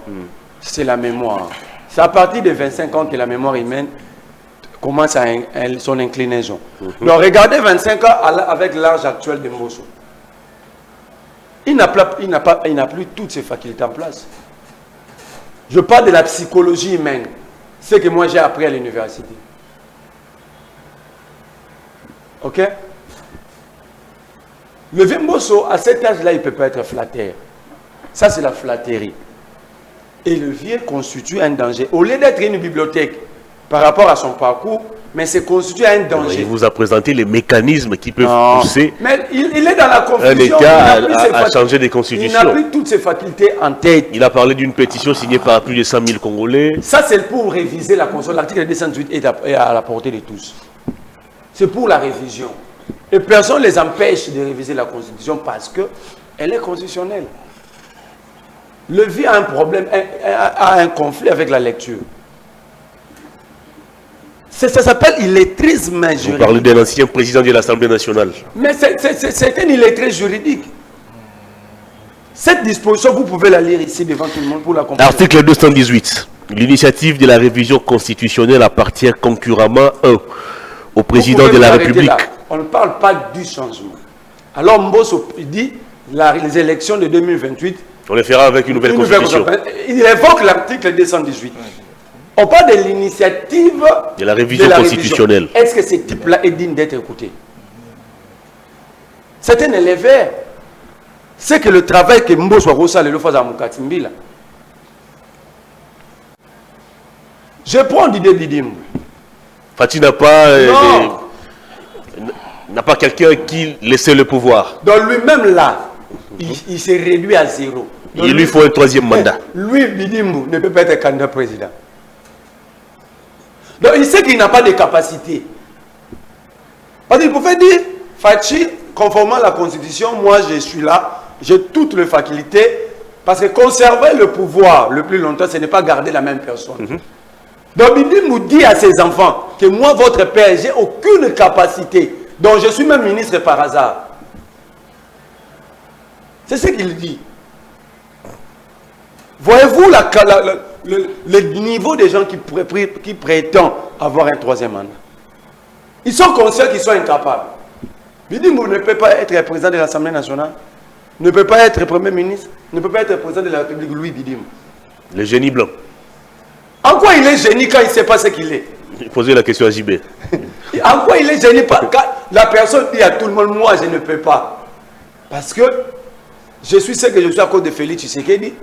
c'est la mémoire. C'est à partir de 25 ans que la mémoire humaine commence à son inclinaison. Donc regardez 25 ans avec l'âge actuel de Mbosso. Il n'a plus toutes ces facultés en place. Je parle de la psychologie humaine, ce que moi j'ai appris à l'université. Ok? Le vieux Mbosso, à cet âge-là, il ne peut pas être flatteur. Ça, c'est la flatterie. Et le vieux constitue un danger. Au lieu d'être une bibliothèque par rapport à son parcours, mais c'est constitué un danger. Il vous a présenté les mécanismes qui peuvent pousser mais il est dans la confusion. un État à changer des constitutions. Il n'a plus toutes ses facultés en tête. Il a parlé d'une pétition signée par plus de 100 000 Congolais. Ça, c'est pour réviser la Constitution. L'article 218 est à la portée de tous. C'est pour la révision. Et personne ne les empêche de réviser la Constitution parce qu'elle est constitutionnelle. Le vieux a un problème, a un conflit avec la lecture. Ça s'appelle illettrisme juridique. Vous parlez d'un ancien président de l'Assemblée nationale. Mais c'est un illettré juridique. Cette disposition, vous pouvez la lire ici devant tout le monde pour la comprendre. Article 218. L'initiative de la révision constitutionnelle appartient concurremment au président de la République. Là. On ne parle pas du changement. Alors Mbosso dit les élections de 2028. On les fera avec une nouvelle constitution. Il évoque l'article 218. On parle de l'initiative de la révision constitutionnelle. Est-ce que ce type-là est digne d'être écouté? C'est un élève. C'est que le travail que Mbosso Rosa le fait à Mukatimbila. Je prends l'idée d'Idim. Fatih n'a pas quelqu'un qui laissait le pouvoir. Donc lui-même là, il s'est réduit à zéro. Donc il lui faut un troisième mandat. Lui, Bidimbu, ne peut pas être candidat président. Donc il sait qu'il n'a pas de capacité. Parce qu'il pouvait dire, Fatih, conformément à la Constitution, moi je suis là, j'ai toutes les facultés, parce que conserver le pouvoir le plus longtemps, ce n'est pas garder la même personne. Donc Bidimbu dit à ses enfants que moi, votre père, j'ai aucune capacité. Donc je suis même ministre par hasard. C'est ce qu'il dit. Voyez-vous le niveau des gens qui prétendent avoir un troisième mandat? Ils sont conscients qu'ils sont incapables. Bidimbu ne peut pas être président de l'Assemblée nationale, ne peut pas être premier ministre, ne peut pas être président de la République, Louis Bidimbu. Le génie blanc. En quoi il est génie quand il ne sait pas ce qu'il est? Posez la question à JB. En quoi il est génie quand la personne dit à tout le monde, moi je ne peux pas. Parce que je suis ce que je suis à cause de Félix Tshisekedi.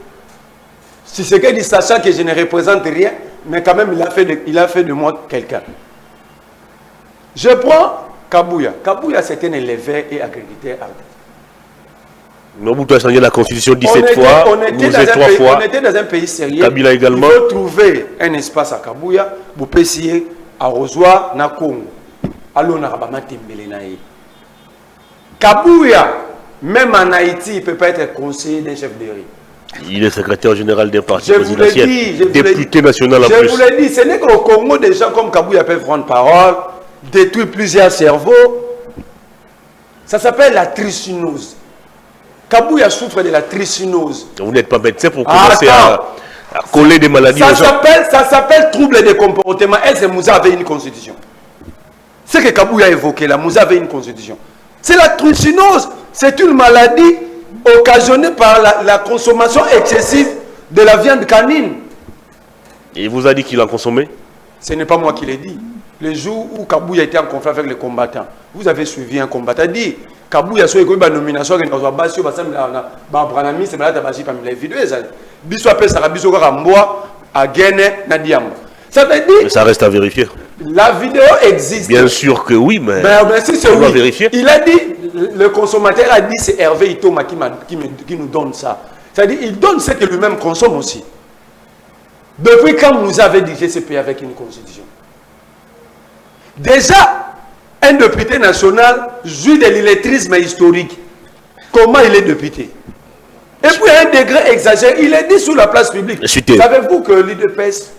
Tshisekedi sachant que je ne représente rien, mais quand même il a fait de moi quelqu'un. Je prends Kabouya. Kabouya c'est un éleveur et agriculteur ardent. Mobutu a changé la constitution 17 fois, Mouzé 3 fois. On était dans un pays sérieux. Kabila également. Il faut trouver un espace à Kabouya pour essayer à Rosoir, na Congo. Alors, on a Kabouya, même en Haïti, il ne peut pas être conseiller d'un chef de riz. Il est secrétaire général d'un parti Je vous l'ai présidentiel, dit, député national en plus. Je vous l'ai dit, ce n'est qu'au Congo, des gens comme Kabouya peuvent prendre parole, détruire plusieurs cerveaux. Ça s'appelle la trichinose. Kabouya souffre de la trichinose. Vous n'êtes pas médecin pour commencer Coller des maladies. Ça s'appelle trouble des comportements. Est-ce que Moussa avait une constitution? Ce que Kabouya a évoqué là, Moussa avait une constitution. C'est la trichinose. C'est une maladie occasionnée par la consommation excessive de la viande canine. Et il vous a dit qu'il en consommait? Ce n'est pas moi qui l'ai dit. Le jour où Kabouya était en conflit avec les combattants, vous avez suivi un combattant. Il dit Kabouya a eu une nomination qui a été faite ça veut dire. Mais ça reste à vérifier. La vidéo existe. Bien sûr que oui, mais si c'est on va vérifier. Il a dit, le consommateur a dit, c'est Hervé Itoma qui nous donne ça. C'est-à-dire, il donne ce que lui-même consomme aussi. Depuis quand vous avez dirigé ce pays avec une constitution? Déjà, un député national jouit de l'illettrisme historique. Comment il est député? Et puis, à un degré exagéré, il est dit sur la place publique. Savez-vous que l'IDPS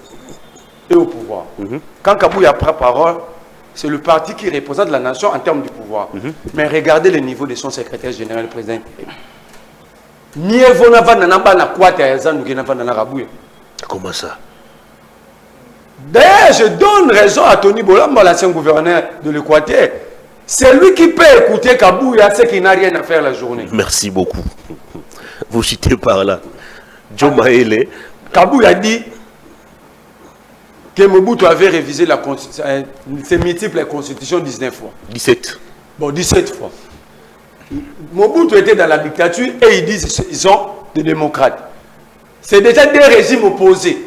est au pouvoir? Quand Kabouya prend parole, c'est le parti qui représente la nation en termes de pouvoir. Mais regardez le niveau de son secrétaire général, le président. Comment ça? D'ailleurs, je donne raison à Tony Bolamba, l'ancien gouverneur de l'Équateur. C'est lui qui peut écouter Kabouya, ce qui n'a rien à faire la journée. Merci beaucoup. Vous citez par là. Joe Maele. Kabouya dit que Mobutu avait révisé ses multiples constitutions 19 fois. 17. Bon, 17 fois. Mobutu était dans la dictature et ils disent qu'ils sont des démocrates. C'est déjà des régimes opposés.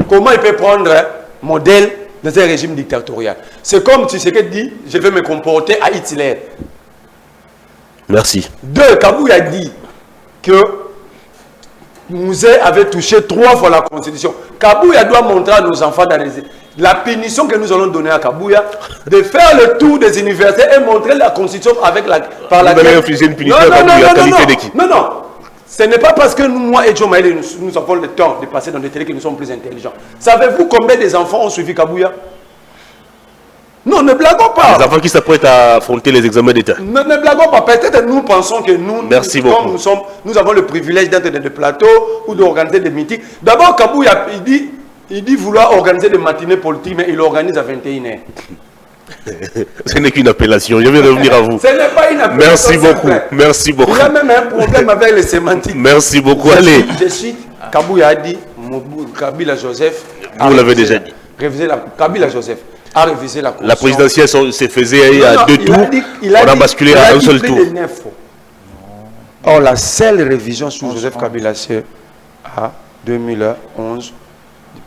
Comment il peut prendre un modèle dans un régime dictatorial? C'est comme Tshisekedi dit, je vais me comporter à Hitler. Merci. Deux, Kabouya dit que Mouzé avait touché 3 fois la constitution. Kabouya doit montrer à nos enfants dans la punition que nous allons donner à Kabouya de faire le tour des universités et montrer la constitution par laquelle... Vous allez infliger une punition à Kabouya, qualité d'équipe. Non. Ce n'est pas parce que moi et Joe Maele, nous avons le temps de passer dans des télés que nous sommes plus intelligents. Savez-vous combien des enfants ont suivi Kabouya? Non, ne blaguons pas. Les enfants qui s'apprêtent à affronter les examens d'État. Ne blaguons pas. Peut-être nous pensons que nous, merci beaucoup. Nous avons le privilège d'être dans des plateaux ou d'organiser des meetings. D'abord, Kabouya, il dit vouloir organiser des matinées politiques, mais il organise à 21h. Ce n'est qu'une appellation. Je vais revenir à vous. Ce n'est pas une appellation. Merci beaucoup. Merci beaucoup. Il y a même un problème avec les sémantiques. Merci beaucoup. Allez. Je cite, Kabouya a dit, Kabila Joseph. Vous l'avez déjà dit. Kabila Joseph a révisé la constitution. La présidentielle se faisait à 2 tours. On a basculé à un seul tour. Or, la seule révision sous Joseph Kabila, c'est à 2011.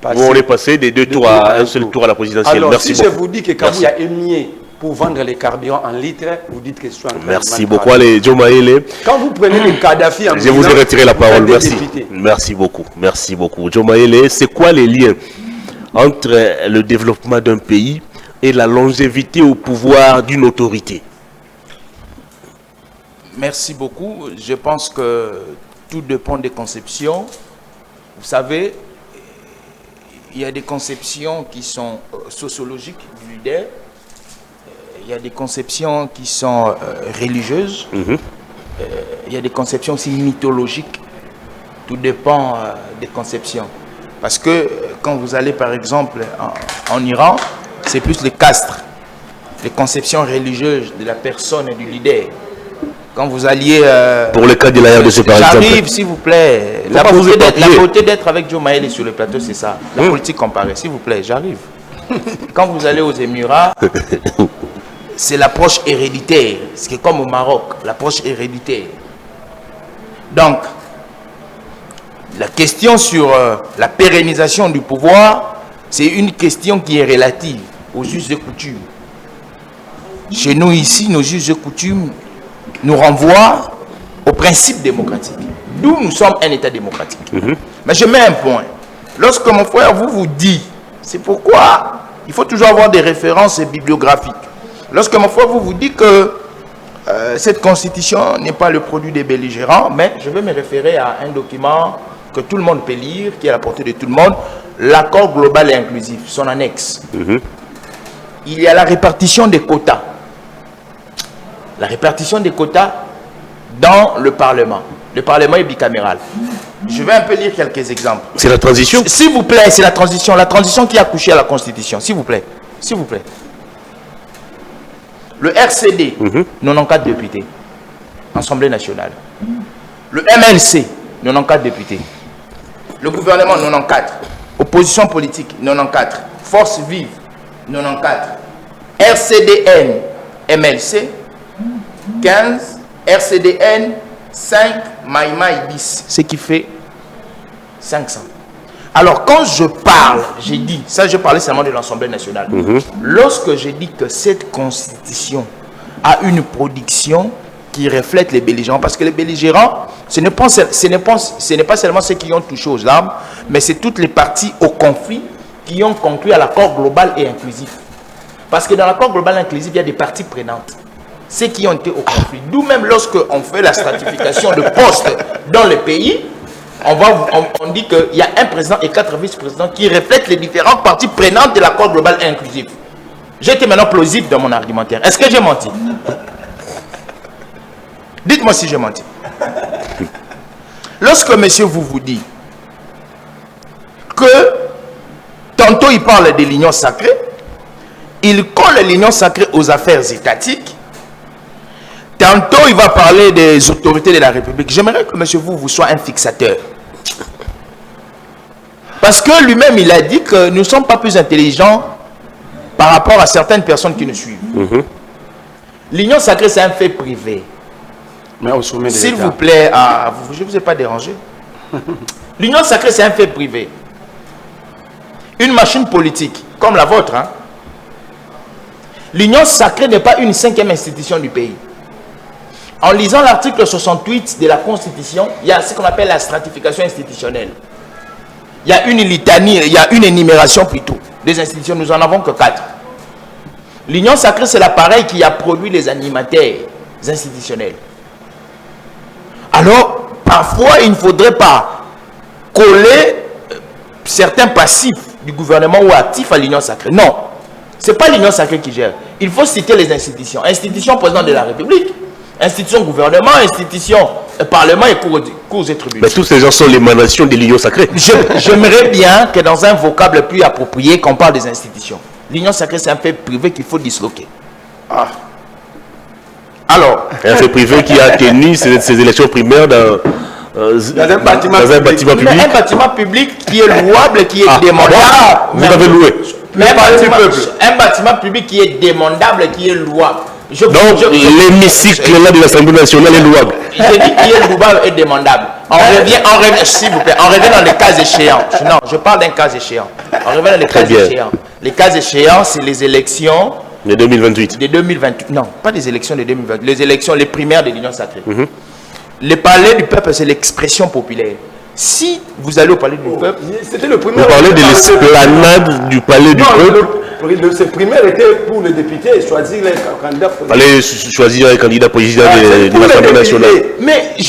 Où on est passé des 2 tours à un seul tour à la présidentielle. Alors, merci si beaucoup. je vous dis que Kabouya est mieux pour vendre les carburants en litres, vous dites que je suis en train de merci beaucoup. Allez, Joe Maele. Quand vous prenez les Kadhafi en je vous ai retiré la parole. Merci. Merci beaucoup. Merci beaucoup. Joe Maele, c'est quoi les liens entre le développement d'un pays et la longévité au pouvoir d'une autorité? Merci beaucoup. Je pense que tout dépend des conceptions. Vous savez, il y a des conceptions qui sont sociologiques du leader. Il y a des conceptions qui sont religieuses. Il y a des conceptions aussi mythologiques. Tout dépend des conceptions. Parce que quand vous allez par exemple en Iran, c'est plus le castre, les conceptions religieuses de la personne et du leader. Quand vous alliez... pour le cas de la RDC par exemple. J'arrive s'il vous plaît. La beauté d'être avec Joe Maele sur le plateau, c'est ça. La politique comparée, s'il vous plaît, j'arrive. Quand vous allez aux Émirats, c'est l'approche héréditaire. C'est comme au Maroc, l'approche héréditaire. Donc, la question sur la pérennisation du pouvoir, c'est une question qui est relative aux us et coutumes. Chez nous ici, nos us et coutumes nous renvoient au principe démocratique. D'où nous sommes un État démocratique. Mais je mets un point. Lorsque mon frère vous dit, c'est pourquoi il faut toujours avoir des références bibliographiques. Lorsque mon frère vous dit que cette constitution n'est pas le produit des belligérants, mais je vais me référer à un document que tout le monde peut lire, qui est à la portée de tout le monde, l'accord global et inclusif, son annexe. Il y a la répartition des quotas. La répartition des quotas dans le Parlement. Le Parlement est bicaméral. Je vais un peu lire quelques exemples. C'est la transition? S'il vous plaît, c'est la transition. La transition qui a couché à la Constitution. S'il vous plaît. S'il vous plaît. Le RCD, 94 députés. Assemblée nationale. Le MLC, 94 députés. Le gouvernement, 94. Opposition politique, 94. Force vive, 94. RCDN, MLC, 15. RCDN, 5. Maïmaï 10. Ce qui fait 500. Alors, quand je parle, j'ai dit, ça je parlais seulement de l'Assemblée nationale. Lorsque j'ai dit que cette constitution a une production qui reflète les belligérants, parce que les belligérants, ce n'est pas seulement ceux qui ont touché aux armes, mais c'est toutes les parties au conflit qui ont conclu à l'accord global et inclusif. Parce que dans l'accord global et inclusif, il y a des parties prenantes. Ceux qui ont été au conflit. D'où même lorsqu'on fait la stratification de postes dans le pays, on dit qu'il y a un président et 4 vice-présidents qui reflètent les différentes parties prenantes de l'accord global et inclusif. J'ai été maintenant plausible dans mon argumentaire. Est-ce que j'ai menti? Dites-moi si j'ai menti. Lorsque monsieur vous dit que tantôt il parle de l'union sacrée, il colle l'union sacrée aux affaires étatiques, tantôt il va parler des autorités de la République. J'aimerais que monsieur vous soit un fixateur. Parce que lui-même, il a dit que nous ne sommes pas plus intelligents par rapport à certaines personnes qui nous suivent. L'union sacrée, c'est un fait privé. S'il vous plaît, je ne vous ai pas dérangé. L'union sacrée, c'est un fait privé. Une machine politique, comme la vôtre. Hein. L'union sacrée n'est pas une 5e institution du pays. En lisant l'article 68 de la Constitution, il y a ce qu'on appelle la stratification institutionnelle. Il y a une litanie, il y a une énumération plutôt des institutions. Nous n'en avons que 4. L'union sacrée, c'est l'appareil qui a produit les animateurs institutionnels. Alors, parfois, il ne faudrait pas coller certains passifs du gouvernement ou actifs à l'union sacrée. Non, ce n'est pas l'union sacrée qui gère. Il faut citer les institutions. Institution président de la République, institution gouvernement, institution parlement et cours et tribunaux. Mais tous ces gens sont l'émanation de l'union sacrée. J'aimerais bien que dans un vocable plus approprié, qu'on parle des institutions. L'union sacrée, c'est un fait privé qu'il faut disloquer. Alors, un fait privé qui a tenu ces élections primaires dans un bâtiment public. Mais un bâtiment public qui est louable, qui est demandable. Vous avez loué. Mais un bâtiment public qui est demandable, qui est louable. Donc, l'hémicycle là de l'Assemblée nationale est louable. J'ai dit qu'il est louable et demandable. On revient, s'il vous plaît, on revient dans les cas échéants. Non, je parle d'un cas échéant. On revient dans les cas échéants. Les cas échéants, c'est les élections de 2028. De 2028. Non, pas des élections de 2028. Les élections, les primaires de l'Union sacrée. Le palais du peuple, c'est l'expression populaire. Si vous allez au palais du peuple, c'était le premier. Vous parlez de l'esplanade du palais du peuple. Ce primaire était pour les députés, choisir les candidats. Fallait choisir un candidat président de l'Assemblée nationale. Mais le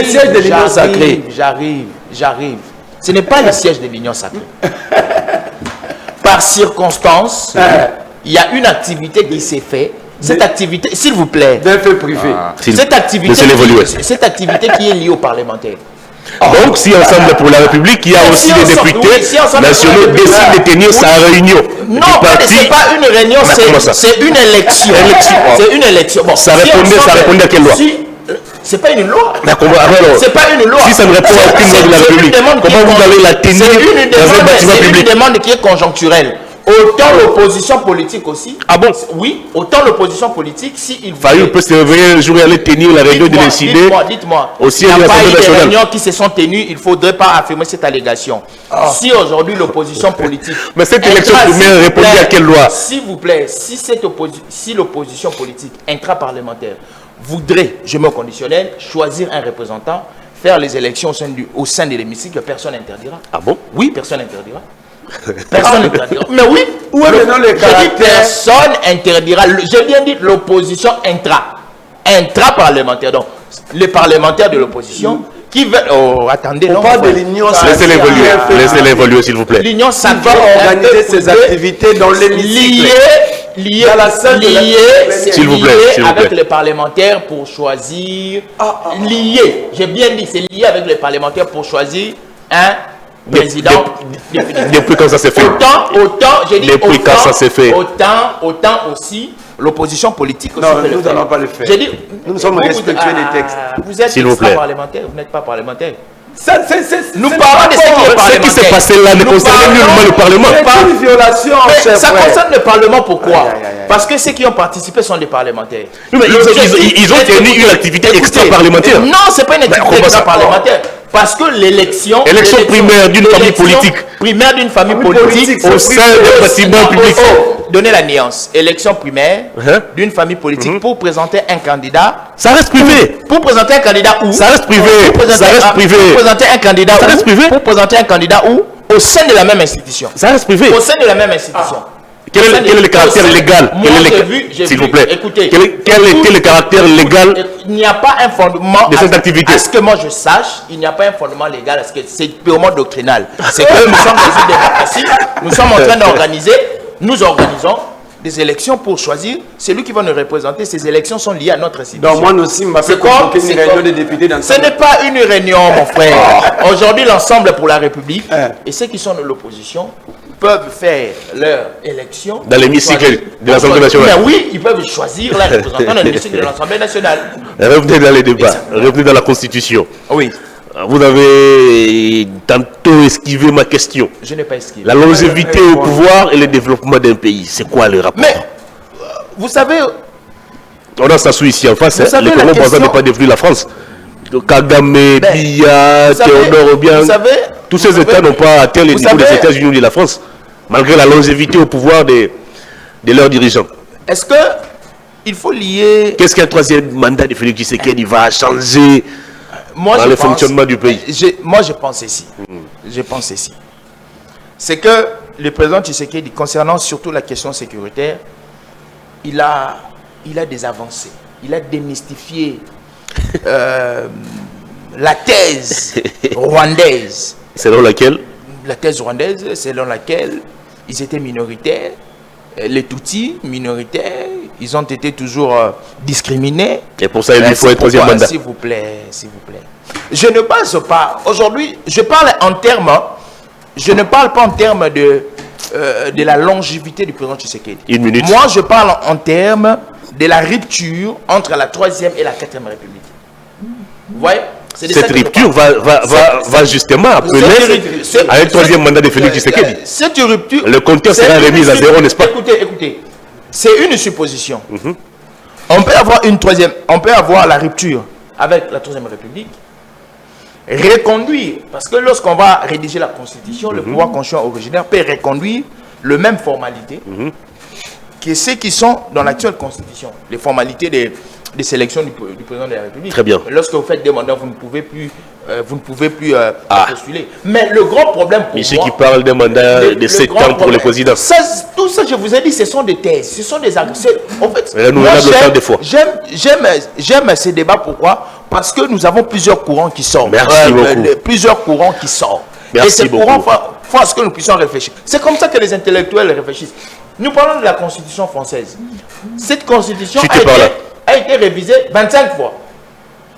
siège de l'Union sacrée. J'arrive. Ce n'est pas le siège de l'Union sacrée. Par circonstance, il y a une activité qui s'est faite. Cette activité, s'il vous plaît. D'un fait privé. Cette activité qui est liée aux parlementaires. Donc, si Ensemble pour la République, il y a aussi des députés nationaux décident de tenir sa réunion. Non, ce n'est pas une réunion, c'est une élection. C'est une élection. Bon, ça répondait à quelle loi? C'est pas une loi. C'est pas une loi. Si ça ne répond à aucune loi de la République, comment vous allez la tenir dans un bâtiment public? C'est une demande qui est conjoncturelle. Autant l'opposition politique aussi. Ah bon? Oui, autant l'opposition politique, si il Fayoum peut se réveiller un jour et aller tenir la réunion de décider. Dites-moi. Aussi, il n'y a pas eu de réunions qui se sont tenues, il ne faudrait pas affirmer cette allégation. Si aujourd'hui l'opposition politique. Mais cette élection primaire répondait à quelle loi? S'il vous plaît, si l'opposition politique intraparlementaire voudrait, je mets au conditionnel, choisir un représentant, faire les élections au sein de l'hémicycle, personne n'interdira. Ah bon? Oui, personne n'interdira. Personne n'interdira. Mais oui, où est maintenant le caractère? Personne interdira. J'ai bien dit l'opposition intra-parlementaire. Donc, les parlementaires de l'opposition qui veulent. Oh, attendez. On parle de l'union. Laissez-les évoluer, s'il vous plaît. L'union sacrée va organiser ses activités dans l'hémicycle. Liées lié, s'il vous plaît, avec les parlementaires pour choisir. Lié, j'ai bien dit, c'est lié avec les parlementaires pour choisir un président. Depuis quand ça s'est fait? Autant, j'ai dit depuis quand ça s'est fait? Autant aussi l'opposition politique. Non, nous n'allons pas le faire. J'ai dit, nous sommes respectueux des textes. Vous êtes parlementaire, vous n'êtes pas parlementaire. Nous parlons de ce qui s'est passé là ne concerne nullement le Parlement. C'est une violation. Ça concerne le Parlement, pourquoi? Parce que ceux qui ont participé sont des parlementaires. Ils ont tenu une activité extra-parlementaire. Non, ce n'est pas une activité extra-parlementaire. Parce que l'élection primaire d'une famille politique. Primaire d'une famille politique au sein d'un bâtiment public. Donnez la nuance. Élection primaire d'une famille politique pour présenter un candidat. Ça reste privé. Pour présenter un candidat où? Ça reste privé. Ça reste privé. Pour présenter un candidat ça reste privé. Pour présenter un candidat où? Au sein de la même institution. Ça reste privé. Au sein de la même institution. Quel est le caractère légal? S'il vous plaît. Écoutez. Quel est le caractère légal? Il n'y a pas un fondement de cette activité. À ce que moi je sache, il n'y a pas un fondement légal. Parce que c'est purement doctrinal. C'est que nous sommes dans une démocratie. Nous sommes en train d'organiser. Nous organisons des élections pour choisir celui qui va nous représenter. Ces élections sont liées à notre institution. Donc moi aussi, m'a fait convoquer une réunion des députés dans ce n'est pas une réunion, mon frère. Aujourd'hui, l'ensemble pour la République et ceux qui sont de l'opposition peuvent faire leur élection dans l'hémicycle de l'Assemblée nationale. Mais oui, ils peuvent choisir leurs représentants dans l'hémicycle de l'Assemblée nationale. Revenez dans les débats, revenez dans la Constitution. Oui. Vous avez tantôt esquivé ma question. Je n'ai pas esquivé. La longévité au pouvoir et le développement d'un pays, c'est quoi le rapport? Mais, vous savez... On a Sassou ici en face, le Congo Brazza n'est pas devenu la France. Kagame, Biya, Théodore Obiang, tous ces États n'ont pas atteint les niveaux des États-Unis ou de la France, malgré la longévité au pouvoir de leurs dirigeants. Est-ce que il faut lier... Qu'est-ce qu'un troisième mandat de Félix Tshisekedi va changer dans le fonctionnement du pays? Moi, je pense ici. Je pense ici. C'est que le président Tshisekedi, concernant surtout la question sécuritaire, il a des avancées. Il a démystifié la thèse rwandaise. Selon laquelle? La thèse rwandaise, selon laquelle ils étaient minoritaires, les Tutsis minoritaires, ils ont été toujours discriminés. Et pour ça, il lui faut un troisième mandat. S'il vous plaît, s'il vous plaît. Je ne pense pas. Aujourd'hui, je parle en termes. Je ne parle pas en termes de la longévité du président Tshisekedi. Une minute. Moi, je parle en termes de la rupture entre la 3e et la 4e République. Vous voyez? Cette rupture va justement appeler à un troisième mandat de Félix Tshisekedi. Cette rupture... Le compteur sera remis à zéro, n'est-ce pas? Écoutez. C'est une supposition. On peut avoir une troisième... On peut avoir la rupture avec la 3e République. Reconduire. Parce que lorsqu'on va rédiger la Constitution, le pouvoir constitutionnel originaire peut reconduire les mêmes formalités que ceux qui sont dans l'actuelle Constitution. Les formalités des sélections du président de la République. Très bien. Lorsque vous faites des mandats, vous ne pouvez plus, postuler. Mais le grand problème pour moi... Ceux qui parlent d'un mandat de 7 ans pour le président. Tout ça, je vous ai dit, ce sont des thèses. Ce sont des arguments. En fait, j'aime ces débats. Pourquoi? Parce que nous avons plusieurs courants qui sortent. Merci beaucoup. Plusieurs courants qui sortent. Merci et ces beaucoup. courants font à ce que nous puissions réfléchir. C'est comme ça que les intellectuels réfléchissent. Nous parlons de la Constitution française. Cette Constitution a été révisée 25 fois.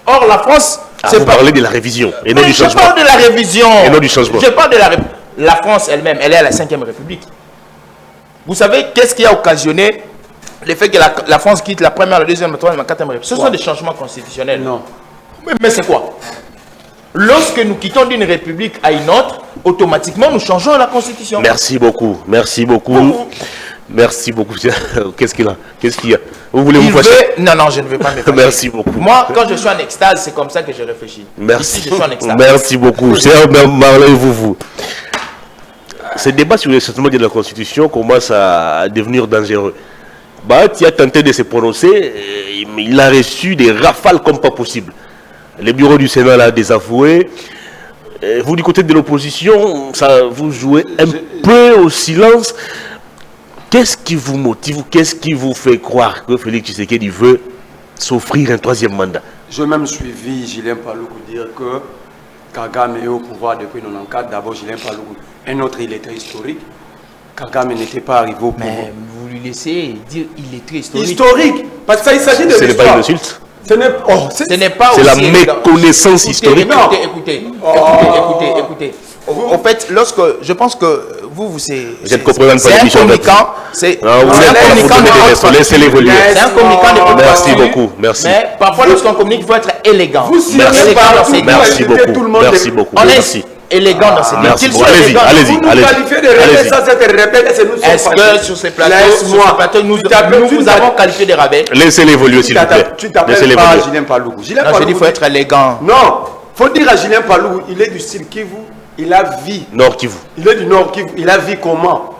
Or, la France... vous parlez de la révision et non du changement. Je parle de la révision. Et non du changement. Je parle de la France elle-même, elle est à la 5e République. Vous savez, qu'est-ce qui a occasionné le fait que la France quitte la 1e, la 2e, la 3e, la 4e République? Ce sont des changements constitutionnels. Non. Mais c'est quoi? Lorsque nous quittons d'une république à une autre, automatiquement nous changeons la constitution. Merci beaucoup. Merci beaucoup. Merci beaucoup. Qu'est-ce qu'il a? Qu'est-ce qu'il y a? Vous voulez vous fâcher? Non, je ne veux pas me fâcher. Merci beaucoup. Moi, quand je suis en extase, c'est comme ça que je réfléchis. Merci. Ici, je suis en extase. Merci beaucoup. Cher Marley, vous. Ce débat sur le changement de la Constitution commence à devenir dangereux. Tu as tenté de se prononcer, il a reçu des rafales comme pas possible. Le bureau du Sénat l'a désavoué. Vous, du côté de l'opposition, vous jouez un peu au silence. Qu'est-ce qui vous motive? Qu'est-ce qui vous fait croire que Félix Tshisekedi veut s'offrir un troisième mandat? J'ai même suivi Julien Paluku dire que Kagame est au pouvoir depuis 1994. D'abord, Julien Paluku, un autre illettré historique. Kagame n'était pas arrivé au pouvoir. Mais vous lui laisser dire il est très historique. Historique, parce que ça, il s'agit de Ce n'est pas l'histoire. une insulte. Ce n'est pas C'est la aussi méconnaissance historique. Écoutez. En fait, je pense que vous c'est un communicant. C'est un communicant de laissez-les évoluer. C'est un communicant de votre Merci parti. beaucoup, merci. Mais parfois, lorsqu'on communique, il faut être élégant. Merci beaucoup. On est élégant dans ces métiers. Allez-y. Qualifiez de rebelles sans être rebelles, c'est nous. Est-ce que sur ces plateaux, nous vous avons qualifié de rabais? Laissez-les évoluer, s'il vous plaît. Tu t'appelles pas Julien Palougou. Non, je dis qu'il faut être élégant. Non, il faut dire à Julien Palougou, il est du style Kivu, il a vie. Nord Kivu. Il est du Nord Kivu, il a vu comment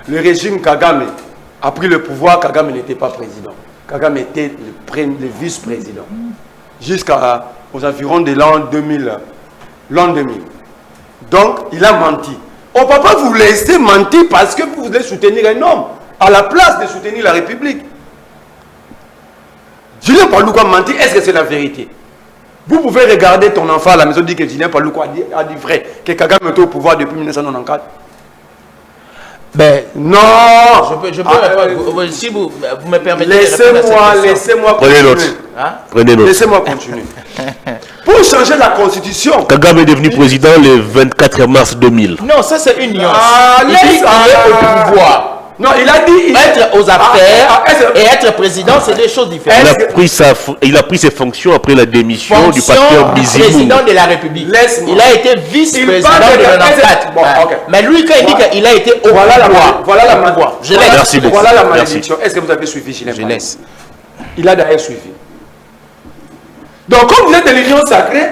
le régime Kagame a pris le pouvoir. Kagame n'était pas président. Kagame était le vice-président. Jusqu'aux environs de l'an 2000. Donc, il a menti. On ne peut pas vous laisser mentir parce que vous voulez soutenir un homme à la place de soutenir la République. Julien Palougou a menti, est-ce que c'est la vérité? Vous pouvez regarder ton enfant à la maison, dire que Julien Palougou a dit vrai, que Kagame était au pouvoir depuis 1994. Ben, non. Je peux répondre. Si vous me permettez. Laissez-moi Prenez note. Prenez note. Laissez-moi continuer. Pour changer la constitution. Kagame est devenu président le 24 mars 2000. Non, ça c'est une nuance. Il est au pouvoir. Non, il a dit... Être aux affaires et être président, c'est deux choses différentes. Il a pris ses fonctions après la démission du pasteur Bizimungu. Président de la République. Il a été vice-président de 94. Bon, okay. Mais lui, quand il dit qu'il a été au pouvoir... Voilà la malédiction. Je laisse. Merci beaucoup. Voilà la malédiction. Est-ce que vous avez suivi, Julien? Je laisse. Il a d'ailleurs suivi. Donc, comme vous êtes de l'Union sacrée,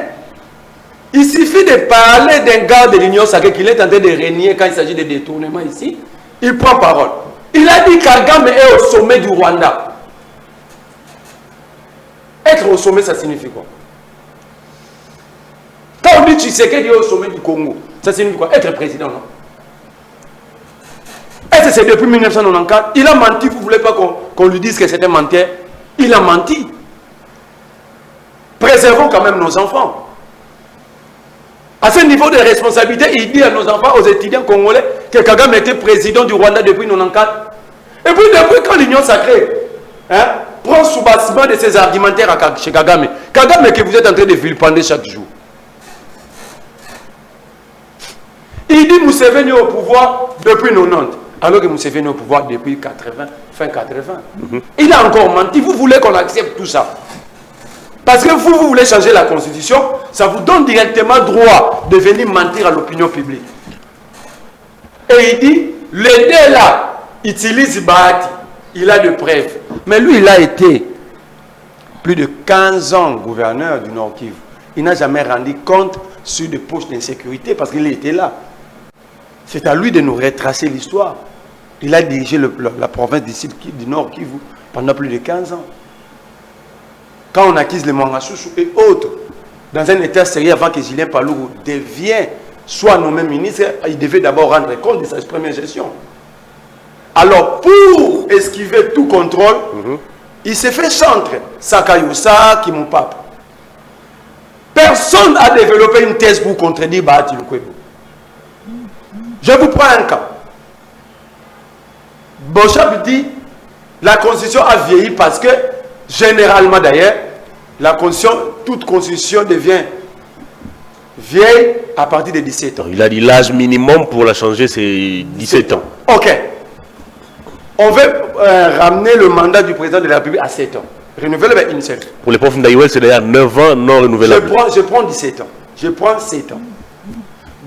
il suffit de parler d'un gars de l'Union sacrée qu'il est en train de régner quand il s'agit de détournement ici. Il prend parole. Il a dit qu'Kagame est au sommet du Rwanda. Être au sommet, ça signifie quoi? Quand on dit Tshisekedi est au sommet du Congo, ça signifie quoi? Être président, non? Est-ce que c'est depuis 1994? Il a menti, vous ne voulez pas qu'on lui dise que c'était un menteur? Il a menti. Préservons quand même nos enfants. À ce niveau de responsabilité, il dit à nos enfants, aux étudiants congolais, que Kagame était président du Rwanda depuis 1994. Et puis depuis quand l'Union sacrée prend sous-bassement de ses argumentaires chez Kagame, Kagame que vous êtes en train de vilipender chaque jour. Il dit Museveni au pouvoir depuis 90, alors que Museveni au pouvoir depuis 80, fin 80. Il a encore menti. Vous voulez qu'on accepte tout ça? Parce que vous voulez changer la constitution, ça vous donne directement droit de venir mentir à l'opinion publique. Et il dit, l'aider là, utilise Bahati, il a de preuves. Mais lui, il a été plus de 15 ans gouverneur du Nord Kivu. Il n'a jamais rendu compte sur des poches d'insécurité parce qu'il était là. C'est à lui de nous retracer l'histoire. Il a dirigé la province du Nord Kivu pendant plus de 15 ans. Quand on acquise les Mangasusu et autres, dans un état sérieux avant que Julien Palougou devienne soit nommé ministre, il devait d'abord rendre compte de sa première gestion. Alors, pour esquiver tout contrôle, il s'est fait chantre. Sakayusa, Kimupap. Personne n'a développé une thèse pour contredire Bahati Lukwebo. Je vous prends un cas. Bochab dit la constitution a vieilli parce que, généralement d'ailleurs, la constitution, toute constitution devient vieille à partir de 17 ans. Il a dit l'âge minimum pour la changer, c'est 17 ans. Ok. On veut ramener le mandat du président de la République à 7 ans. Renouveler avec une seule. Pour les profs d'Aïwel, c'est d'ailleurs 9 ans non renouvelables. Je prends 17 ans. Je prends 7 ans.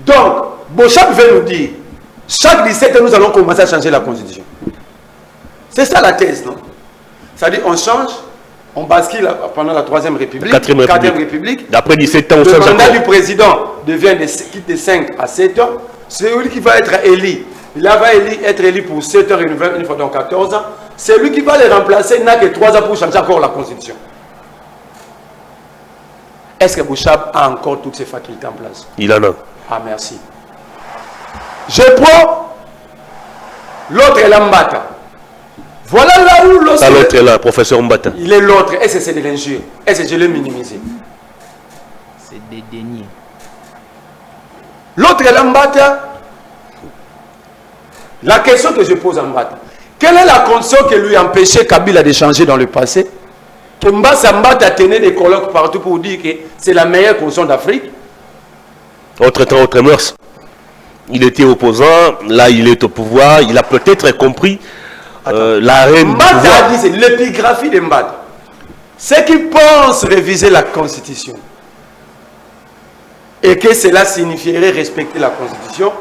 Donc, Bochab veut nous dire, chaque 17 ans, nous allons commencer à changer la constitution. C'est ça la thèse, non? C'est-à-dire, on change, on bascule pendant la 3e République, 4e République. D'après 17 ans, on le change mandat encore. du président quitte de 5 à 7 ans. C'est lui qui va être élu. Il va être élu pour 7 ans renouvelable une fois dans 14 ans. C'est lui qui va les remplacer. Il n'a que 3 ans pour changer encore la constitution. Est-ce que Bochab a encore toutes ses facultés en place? Il en a. Ah, merci. Je prends l'autre Lambata. Voilà là où l'autre. Ça, l'autre est là, professeur Mbata. Il est l'autre. Est-ce que c'est de l'injure? Est-ce que je l'ai minimisé? C'est des dénis. L'autre Lambata. La question que je pose à Mbata. Quelle est la condition qui lui empêchait Kabila de changer dans le passé? Que Mbassa Mbata tenait des colloques partout pour dire que c'est la meilleure condition d'Afrique. Autre temps, autre mœurs. Il était opposant, là il est au pouvoir, il a peut-être compris l'arène. Mbata a dit, c'est l'épigraphie de Mbata. Ceux qui pensent réviser la Constitution et que cela signifierait respecter la Constitution,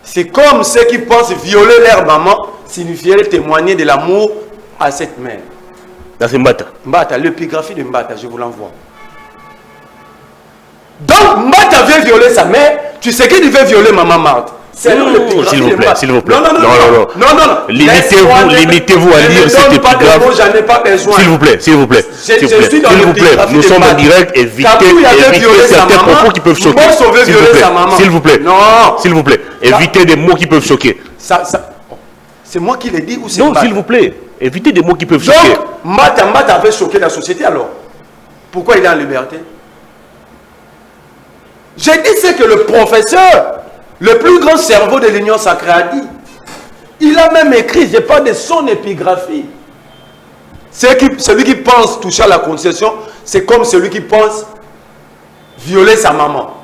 c'est comme ceux qui pensent violer leur maman signifierait témoigner de l'amour à cette mère. Là c'est Mbata. Mbata, l'épigraphie de Mbata, je vous l'envoie. Donc Mbata veut violer sa mère, tu sais qu'il veut violer maman Marthe. S'il vous plaît, s'il vous plaît. Non. Limitez-vous à lire cette épigraphe. J'en ai pas besoin. S'il vous plaît, s'il vous plaît. Je suis dans l'épigraphie. Nous sommes en direct, évitez certains propos qui peuvent choquer. S'il vous plaît. Non. S'il vous plaît. Évitez des mots qui peuvent choquer. C'est moi qui l'ai dit ou c'est Non, s'il vous plaît. Évitez des mots qui peuvent choquer. Donc, Mbata avait choqué la société alors. Pourquoi il est en liberté? J'ai dit c'est que le professeur, le plus grand cerveau de l'Union sacrée a dit. Il a même écrit, je parle de son épigraphie. Celui qui pense toucher à la Constitution, c'est comme celui qui pense violer sa maman.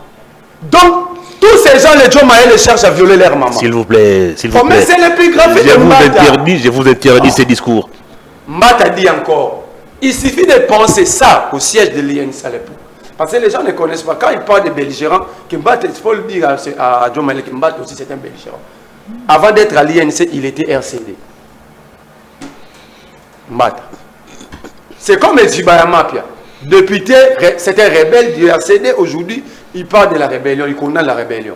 Donc, tous ces gens, les Joe Maël, cherchent à violer leur maman. S'il vous plaît, s'il vous plaît. Mais c'est l'épigraphie de Mbata. Je vous interdis ces discours. Mbata dit encore, il suffit de penser ça au siège de l'INC à l'époque. Parce que les gens ne connaissent pas. Quand ils parlent de belligérants, il faut le dire à Joe Maël que Mbata aussi c'est un belligérant. Avant d'être à l'INC, il était RCD. Mbata. C'est comme Ezibaya Mapia. Député, c'était un rebelle du RCD. Aujourd'hui, il parle de la rébellion. Il connaît la rébellion.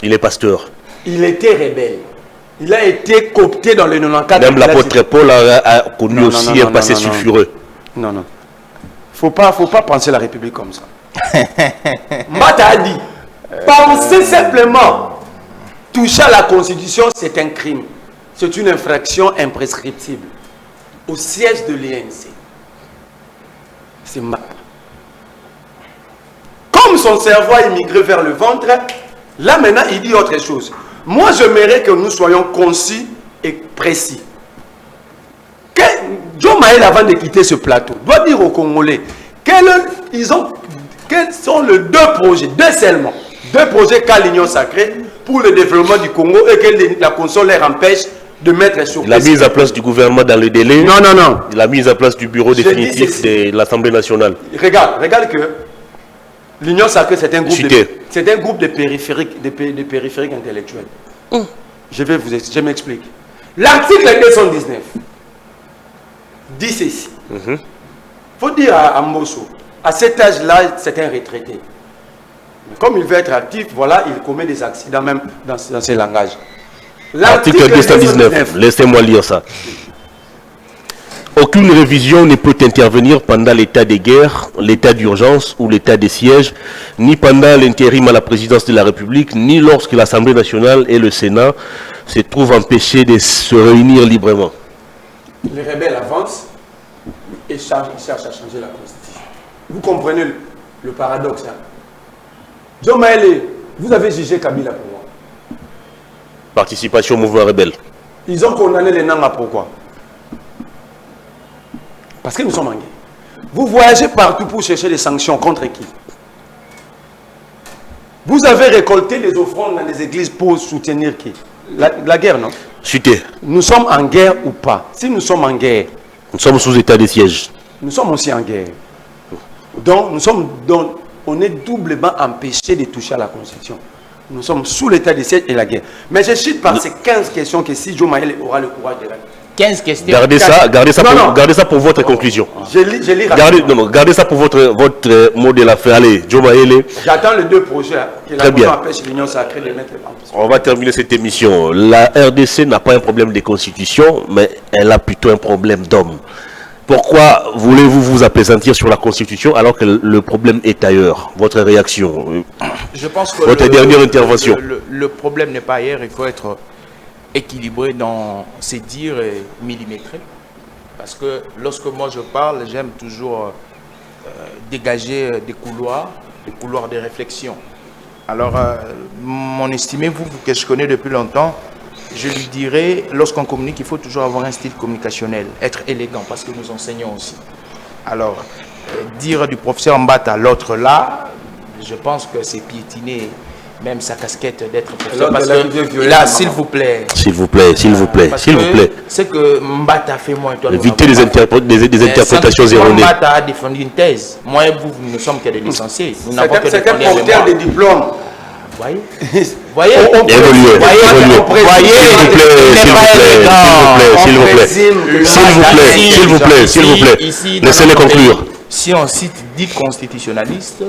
Il est pasteur. Il était rebelle. Il a été coopté dans le 94. Même l'apôtre Paul a connu aussi un passé sulfureux. Non. Faut pas penser la République comme ça. Mbata a dit, penser simplement toucher à la Constitution, c'est un crime. C'est une infraction imprescriptible. Au siège de l'INC. C'est Mbata. Comme son cerveau a immigré vers le ventre, là maintenant il dit autre chose. Moi j'aimerais que nous soyons concis et précis. Joe Maël, avant de quitter ce plateau, doit dire aux Congolais quels sont les deux projets, deux projets qu'a l'Union sacrée pour le développement du Congo et que la Constitution leur empêche de mettre sur la mise en place du gouvernement dans le délai. Non. La mise en place du bureau définitif de l'Assemblée nationale. Regarde que l'Union sacrée, c'est un groupe de périphériques, intellectuels. Je m'explique. L'article 219 dit ceci. Il faut dire à Mbosso, à cet âge-là, c'est un retraité. Mais comme il veut être actif, voilà, il commet des accidents même dans ses langages. L'article 219, laissez-moi lire ça. Aucune révision ne peut intervenir pendant l'état de guerre, l'état d'urgence ou l'état de siège, ni pendant l'intérim à la présidence de la République, ni lorsque l'Assemblée nationale et le Sénat se trouvent empêchés de se réunir librement. Les rebelles avancent et cherchent à changer la Constitution. Vous comprenez le paradoxe. Hein? Joe Maël, vous avez jugé Kabila pour moi. Participation au mouvement rebelle. Ils ont condamné les Nanga, pourquoi? Parce que nous sommes en guerre. Vous voyagez partout pour chercher des sanctions contre qui? Vous avez récolté les offrandes dans les églises pour soutenir qui? La guerre, non? Chuté. Nous sommes en guerre ou pas? Si nous sommes en guerre, nous sommes sous état de siège. Nous sommes aussi en guerre. Donc, on est doublement empêchés de toucher à la Constitution. Nous sommes sous l'état de siège et la guerre. Mais je cite par ces 15 questions que si Joe Maël aura le courage de répondre. 15 questions. Gardez ça pour votre conclusion. Je lis gardez ça pour votre mot de la fin. Allez, Joe Maël. J'attends les deux projets que la bien. empêche l'Union sacrée de mettre en place. On va terminer cette émission. La RDC n'a pas un problème de constitution, mais elle a plutôt un problème d'homme. Pourquoi voulez-vous vous appesantir sur la Constitution alors que le problème est ailleurs? Votre réaction? Je pense que votre dernière intervention. Le problème n'est pas ailleurs, il faut être équilibré dans ses dires et millimétré. Parce que lorsque moi je parle, j'aime toujours dégager des couloirs de réflexion. Alors, mon estimé, vous que je connais depuis longtemps, je lui dirais, lorsqu'on communique, il faut toujours avoir un style communicationnel, être élégant, parce que nous enseignons aussi. Alors, dire du professeur Mbata à l'autre là, je pense que c'est piétiner même sa casquette d'être professeur. Parce que là, s'il vous plaît. S'il vous plaît, s'il vous plaît, s'il vous plaît. C'est que Mbata fait moins. Évitez des interprétations erronées. Mbata a défendu une thèse. Moi et vous, nous ne sommes que des licenciés. Nous n'avons que des porteurs de diplômes. Voyez, voyez, s'il vous plaît, laissez-les conclure. Si on cite 10 constitutionnalistes,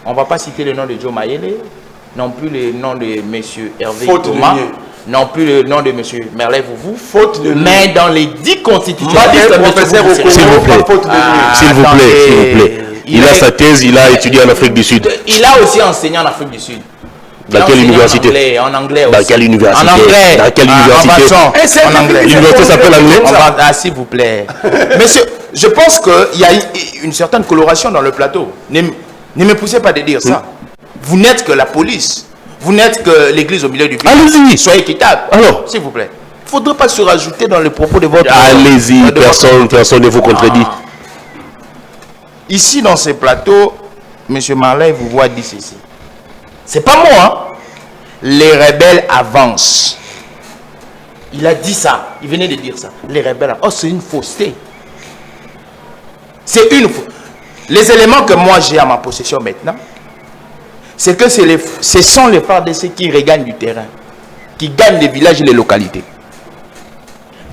on ne va pas citer le nom de Joe Mayele, non plus le nom de M. Hervé Thomas, non plus le nom de M. Merlet Vouvou, mais dans les 10 constitutionnalistes, s'il vous plaît, il a sa thèse, il a étudié en Afrique du Sud. Il a aussi enseigné en Afrique du Sud. Dans quelle université? En anglais aussi. Dans quelle université? En anglais. Dans quelle université? En anglais. L'université s'appelle anglais? Ah, s'il vous plaît. Monsieur, je pense qu'il y a une certaine coloration dans le plateau. Ne me poussez pas de dire ça. Vous n'êtes que la police. Vous n'êtes que l'église au milieu du village. Allez-y. Soyez équitable. Alors, s'il vous plaît. Il ne faudrait pas se rajouter dans les propos de votre... Allez-y, personne ne vous contredit. Ici, dans ces plateaux, M. Marley vous voit dire ceci. C'est pas moi, hein? Les rebelles avancent. Il a dit ça. Il venait de dire ça. Les rebelles avancent. Oh, c'est une fausseté. C'est une fausseté. Les éléments que moi j'ai à ma possession maintenant, c'est que ce sont les FARDC qui regagnent du terrain, qui gagnent les villages et les localités.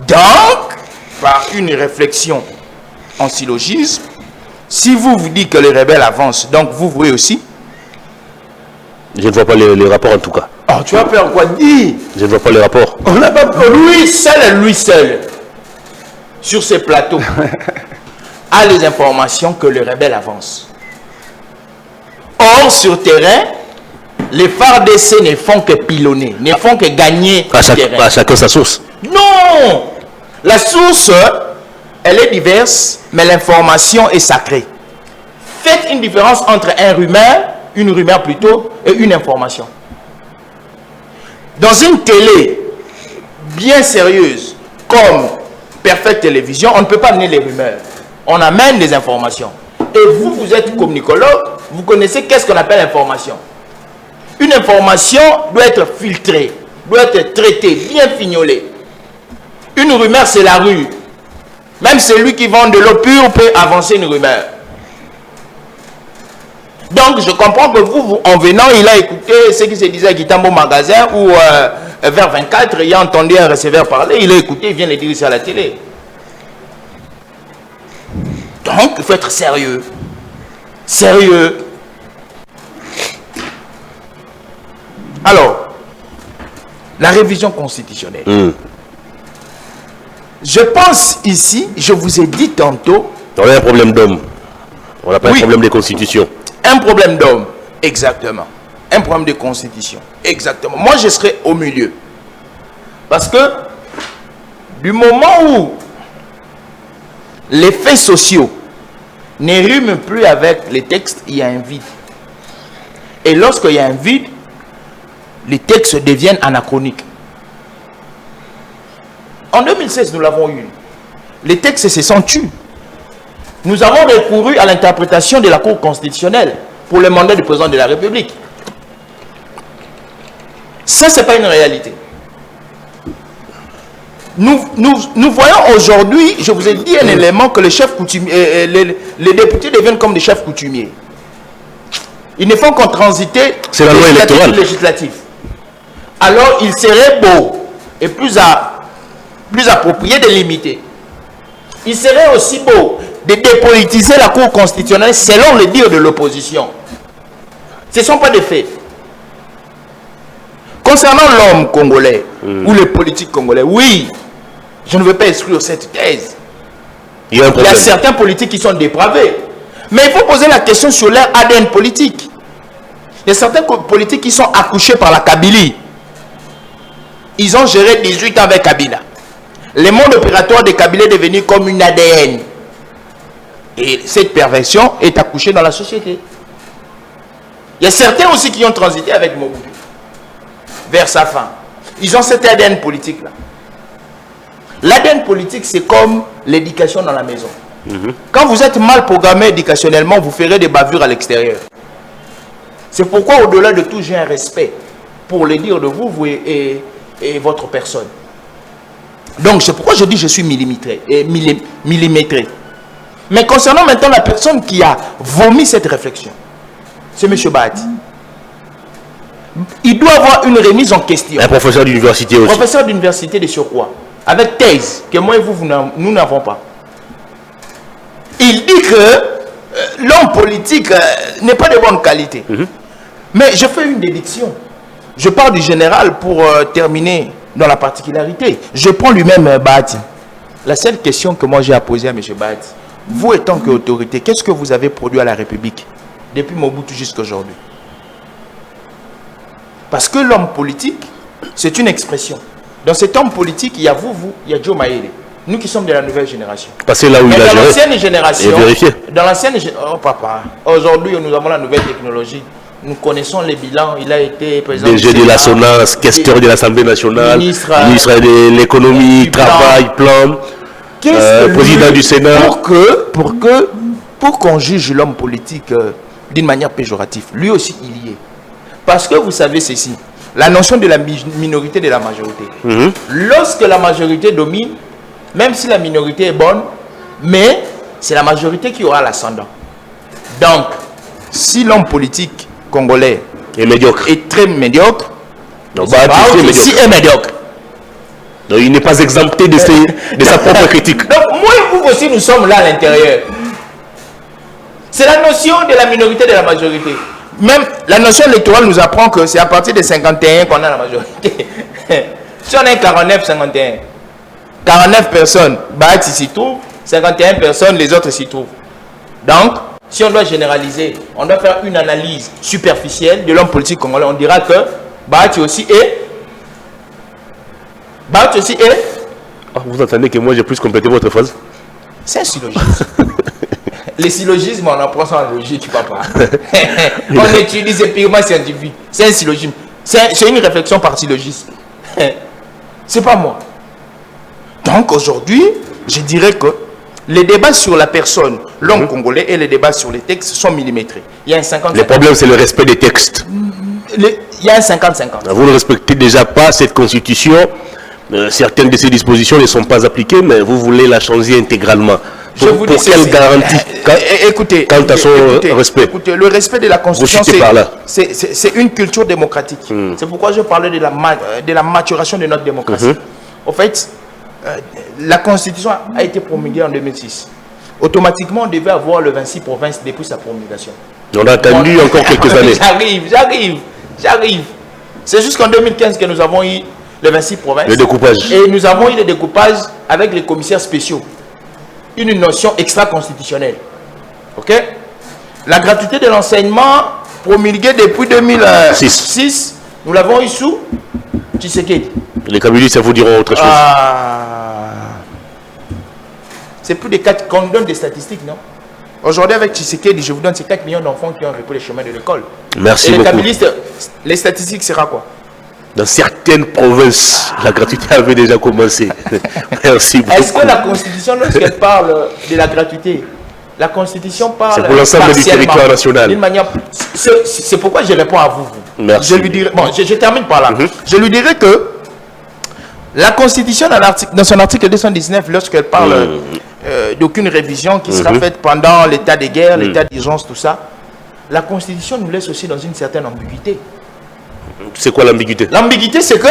Donc, par une réflexion en syllogisme, si vous dites que les rebelles avancent, donc vous voyez aussi. Je ne vois pas les rapports en tout cas. Oh, tu as peur quoi dire? Je ne vois pas les rapports. On n'a pas peur. Lui seul, sur ces plateaux, a les informations que les rebelles avancent. Or, sur terrain, les FARDC ne font que pilonner, ne font que gagner le terrain. À chacun sa source. Non! La source, elle est diverse, mais l'information est sacrée. Faites une différence entre une rumeur plutôt, et une information. Dans une télé bien sérieuse, comme Perfect Télévision, on ne peut pas amener les rumeurs. On amène des informations. Et vous, vous êtes communicologue, vous connaissez qu'est-ce qu'on appelle information. Une information doit être filtrée, doit être traitée, bien fignolée. Une rumeur, c'est la rue. Même celui qui vend de l'eau pure peut avancer une rumeur. Donc, je comprends que vous, en venant, il a écouté ce qui se disait à Kitambo Magasin ou vers 24, il a entendu un receveur parler, il a écouté, il vient le dire ici à la télé. Donc, il faut être sérieux. Sérieux. Alors, la révision constitutionnelle. Je pense ici, je vous ai dit tantôt... On a un problème d'homme. On n'a pas un problème de constitution. Un problème d'homme, exactement. Un problème de constitution, exactement. Moi, je serai au milieu. Parce que, du moment où les faits sociaux ne riment plus avec les textes, il y a un vide. Et lorsqu'il y a un vide, les textes deviennent anachroniques. En 2016, nous l'avons eu. Les textes se sont tus. Nous avons recouru à l'interprétation de la Cour constitutionnelle pour le mandat du président de la République. Ça, ce n'est pas une réalité. Nous voyons aujourd'hui, je vous ai dit un élément, que les chefs coutumiers, les députés deviennent comme des chefs coutumiers. Ils ne font qu'en transiter législatif. Alors, il serait beau et plus approprié de limiter. Il serait aussi beau de dépolitiser la Cour constitutionnelle selon le dire de l'opposition. Ce ne sont pas des faits. Concernant l'homme congolais ou les politiques congolais, oui, je ne veux pas exclure cette thèse. Il y a certains politiques qui sont dépravés. Mais il faut poser la question sur leur ADN politique. Il y a certains politiques qui sont accouchés par la Kabylie. Ils ont géré 18 ans avec Kabila. Le monde opératoire de Kabila est devenu comme une ADN. Et cette perversion est accouchée dans la société. Il y a certains aussi qui ont transité avec Mobutu vers sa fin. Ils ont cet ADN politique là. L'ADN politique, c'est comme l'éducation dans la maison. Quand vous êtes mal programmé éducationnellement, vous ferez des bavures à l'extérieur. C'est pourquoi, au-delà de tout, j'ai un respect pour le dire de vous, et votre personne. Donc, c'est pourquoi je dis que je suis millimétré. Mais concernant maintenant la personne qui a vomi cette réflexion, c'est M. Bahati. Il doit avoir une remise en question. Un professeur d'université aussi. Professeur d'université de surcroît. Avec thèse, que moi et vous, nous n'avons pas. Il dit que l'homme politique n'est pas de bonne qualité. Mais je fais une déduction. Je parle du général pour terminer dans la particularité. Je prends lui-même Bahati. La seule question que moi j'ai à poser à M. Bahati, vous étant qu'autorité, qu'est-ce que vous avez produit à la République depuis Mobutu jusqu'à aujourd'hui? Parce que l'homme politique, c'est une expression. Dans cet homme politique, il y a vous, il y a Joe Maele. Nous qui sommes de la nouvelle génération. Passez là où il a géré. Dans l'ancienne génération, dans l'ancienne oh papa, aujourd'hui nous avons la nouvelle technologie. Nous connaissons les bilans. Il a été président DG de la SONAS, questeur de l'Assemblée nationale, ministre de l'économie, travail, plan, président du Sénat. Pour qu'on juge l'homme politique d'une manière péjorative, lui aussi il y est. Parce que vous savez ceci, la notion de la minorité de la majorité. Lorsque la majorité domine, même si la minorité est bonne, mais c'est la majorité qui aura l'ascendant. Donc, si l'homme politique congolais est médiocre, est très médiocre, est médiocre. Donc, il n'est pas exempté de sa propre critique. Donc, moi et vous aussi, nous sommes là à l'intérieur. C'est la notion de la minorité de la majorité. Même la notion électorale nous apprend que c'est à partir de 51 qu'on a la majorité. Si on est 49-51, 49 personnes, Bahati s'y trouve, 51 personnes, les autres s'y trouvent. Donc, si on doit généraliser, on doit faire une analyse superficielle de l'homme politique congolais, on dira que Bahati aussi est... Bahati aussi est... Oh, vous entendez que moi j'ai plus complété votre phrase? C'est un syllogisme. Les syllogismes, on apprend ça en logique, papa. On utilise c'est purement scientifique. C'est un syllogisme. C'est une réflexion par syllogisme. C'est pas moi. Donc aujourd'hui, je dirais que les débats sur la personne, l'homme congolais, et les débats sur les textes sont millimétrés. Il y a un 50-50. Le problème, c'est le respect des textes. Il y a un 50-50. Vous ne respectez déjà pas cette constitution. Certaines de ces dispositions ne sont pas appliquées, mais vous voulez la changer intégralement. Pour quelle garantie écoutez, quant à son respect? Écoutez, le respect de la Constitution, c'est une culture démocratique. C'est pourquoi je parlais de la maturation de notre démocratie. En fait, la Constitution a été promulguée en 2006. Automatiquement, on devait avoir le 26 provinces depuis sa promulgation. On a attendu encore quelques années. J'arrive. C'est jusqu'en 2015 que nous avons eu les 26 provinces. Le découpage. Et nous avons eu le découpage avec les commissaires spéciaux. Une notion extra-constitutionnelle. Ok? La gratuité de l'enseignement promulguée depuis 2006, nous l'avons eu sous Tshisekedi. Les Kabylistes, ça vous diront autre chose. C'est plus de 4 qu'on donne des statistiques, non? Aujourd'hui, avec Tshisekedi, je vous donne ces 4 millions d'enfants qui ont repris les chemins de l'école. Merci beaucoup. Et les Kabylistes, les statistiques, sera quoi? Dans certaines provinces, la gratuité avait déjà commencé. Merci beaucoup. Est-ce que la Constitution, lorsqu'elle parle de la gratuité, la Constitution parle... C'est pour l'ensemble du territoire national. C'est pourquoi je réponds à vous. Merci. Je lui dirai, bon, je termine par là. Je lui dirai que la Constitution, dans son article 219, lorsqu'elle parle d'aucune révision qui sera faite pendant l'état de guerre, l'état d'urgence, tout ça, la Constitution nous laisse aussi dans une certaine ambiguïté. C'est quoi l'ambiguïté? L'ambiguïté, c'est que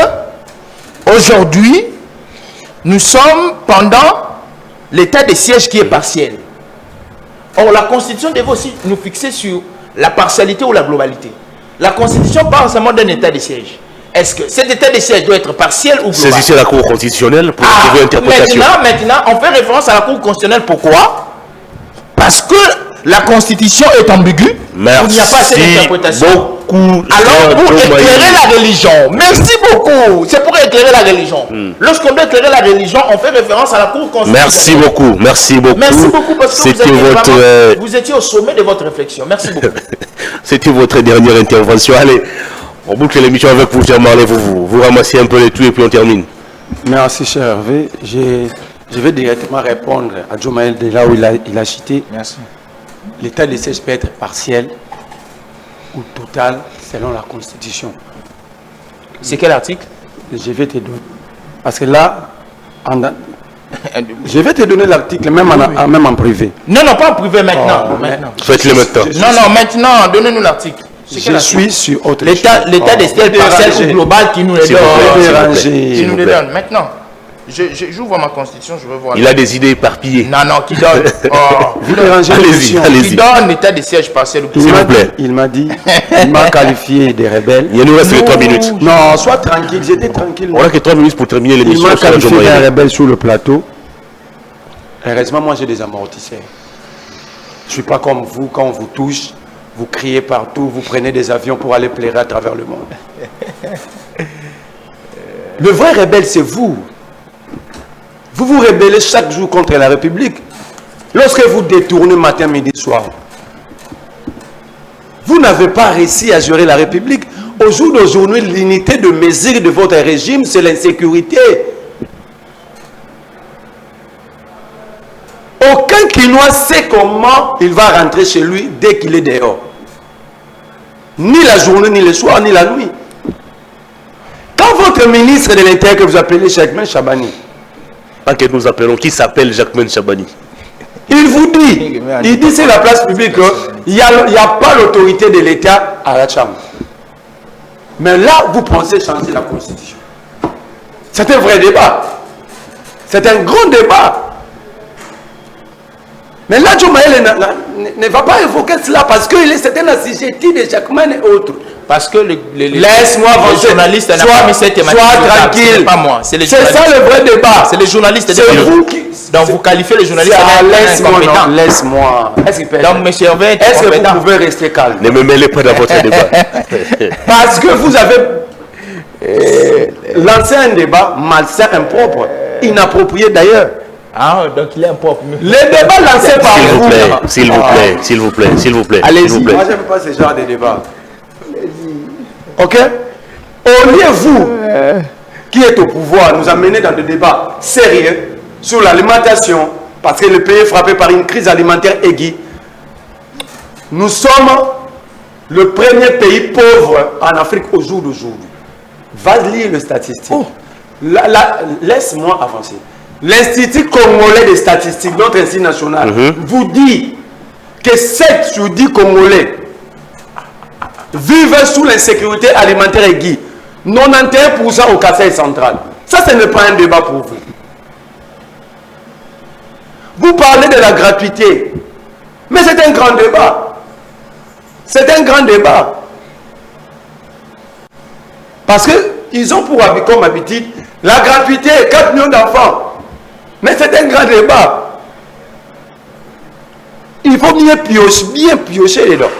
aujourd'hui, nous sommes pendant l'état de siège qui est partiel. Or, la Constitution devait aussi nous fixer sur la partialité ou la globalité. La Constitution parle seulement d'un état de siège. Est-ce que cet état de siège doit être partiel ou global? Saisissez la Cour constitutionnelle pour trouver interprétation. Maintenant, on fait référence à la Cour constitutionnelle. Pourquoi? Parce que la Constitution est ambiguë. Merci. Il n'y a pas assez d'interprétation. Alors, pour éclairer la religion, merci beaucoup. C'est pour éclairer la religion. Lorsqu'on doit éclairer la religion, on fait référence à la Cour constitutionnelle. Merci beaucoup. Merci beaucoup. Merci beaucoup parce que vous étiez au sommet de votre réflexion. Merci beaucoup. C'était votre dernière intervention. Allez, On boucle l'émission avec vous, cher Marley, vous ramassez un peu les tout et puis on termine. Merci, cher Hervé. Je vais directement répondre à Jomaël de là où il a cité. Merci. L'état de siège peut être partiel ou total selon la Constitution. C'est quel article? Je vais te donner. Parce que là, je vais te donner l'article même, même en privé. Non, pas en privé maintenant. Maintenant. Faites-le maintenant. Non, maintenant, donnez-nous l'article. Je suis sur autre chose. L'état des sièges partiel ou global qui nous les donne. Qui nous les donne. Maintenant. J'ouvre ma constitution, je veux voir. Il a des idées éparpillées. Non, qui donne. Vous dérangez allez-y. Qui donne l'état des sièges partiels. S'il vous plaît. Il m'a dit, il m'a qualifié de rebelle. Il nous reste que 3 minutes. Non, sois tranquille, j'étais tranquille. On a que 3 minutes pour terminer l'émission. Il m'a qualifié de rebelle sur le plateau. Heureusement, moi j'ai des amortisseurs. Je ne suis pas comme vous, quand on vous touche, vous criez partout, vous prenez des avions pour aller plaire à travers le monde. Le vrai rebelle, c'est vous. Vous vous rebellez chaque jour contre la République. Lorsque vous détournez matin, midi, soir, vous n'avez pas réussi à gérer la République. Au jour d'aujourd'hui, l'unité de mesure de votre régime, c'est l'insécurité. Aucun Quinois sait comment il va rentrer chez lui dès qu'il est dehors. Ni la journée, ni le soir, ni la nuit. Quand votre ministre de l'Intérieur, que vous appelez Jacquemain Chabani, que nous appelons, qui s'appelle Jacquemain Chabani, il vous dit, il dit c'est la place publique, il n'y a pas l'autorité de l'État à la Chambre. Mais là, vous pensez changer la Constitution. C'est un vrai débat. C'est un grand débat. Mais là, Jomaël ne va pas évoquer cela parce que c'est un assujetti de Jacquemain et autres. Parce que laisse-moi les journalistes n'ont pas mis cette thématique. Sois tranquille. Pas moi. C'est ça le vrai débat. C'est les journalistes. C'est vous qui... Donc vous qualifiez les journalistes d'incompétents. Laisse-moi. Donc M. Hervé, est-ce que vous pouvez rester calme? Ne me mêlez pas dans votre débat. Parce que vous avez lancé un débat malsain, impropre, inapproprié d'ailleurs. Ah, donc il est impropre. Les débats lancés par vous. S'il vous plaît. Allez-y. Moi, j'aime pas ce genre de débat. Ok? Au lieu, vous, qui êtes au pouvoir, nous amener dans des débats sérieux sur l'alimentation, parce que le pays est frappé par une crise alimentaire aiguë. Nous sommes le premier pays pauvre en Afrique au jour d'aujourd'hui. Va lire les statistiques. Laisse-moi avancer. L'Institut congolais des statistiques, notre institut national, vous dit que 7 sur 10 Congolais vivent sous l'insécurité alimentaire aiguë. 91% au Kasaï central. Ça, ce n'est pas un débat pour vous. Vous parlez de la gratuité. Mais c'est un grand débat. C'est un grand débat. Parce qu'ils ont pour comme habitude la gratuité, 4 millions d'enfants. Mais c'est un grand débat. Il faut bien piocher dedans.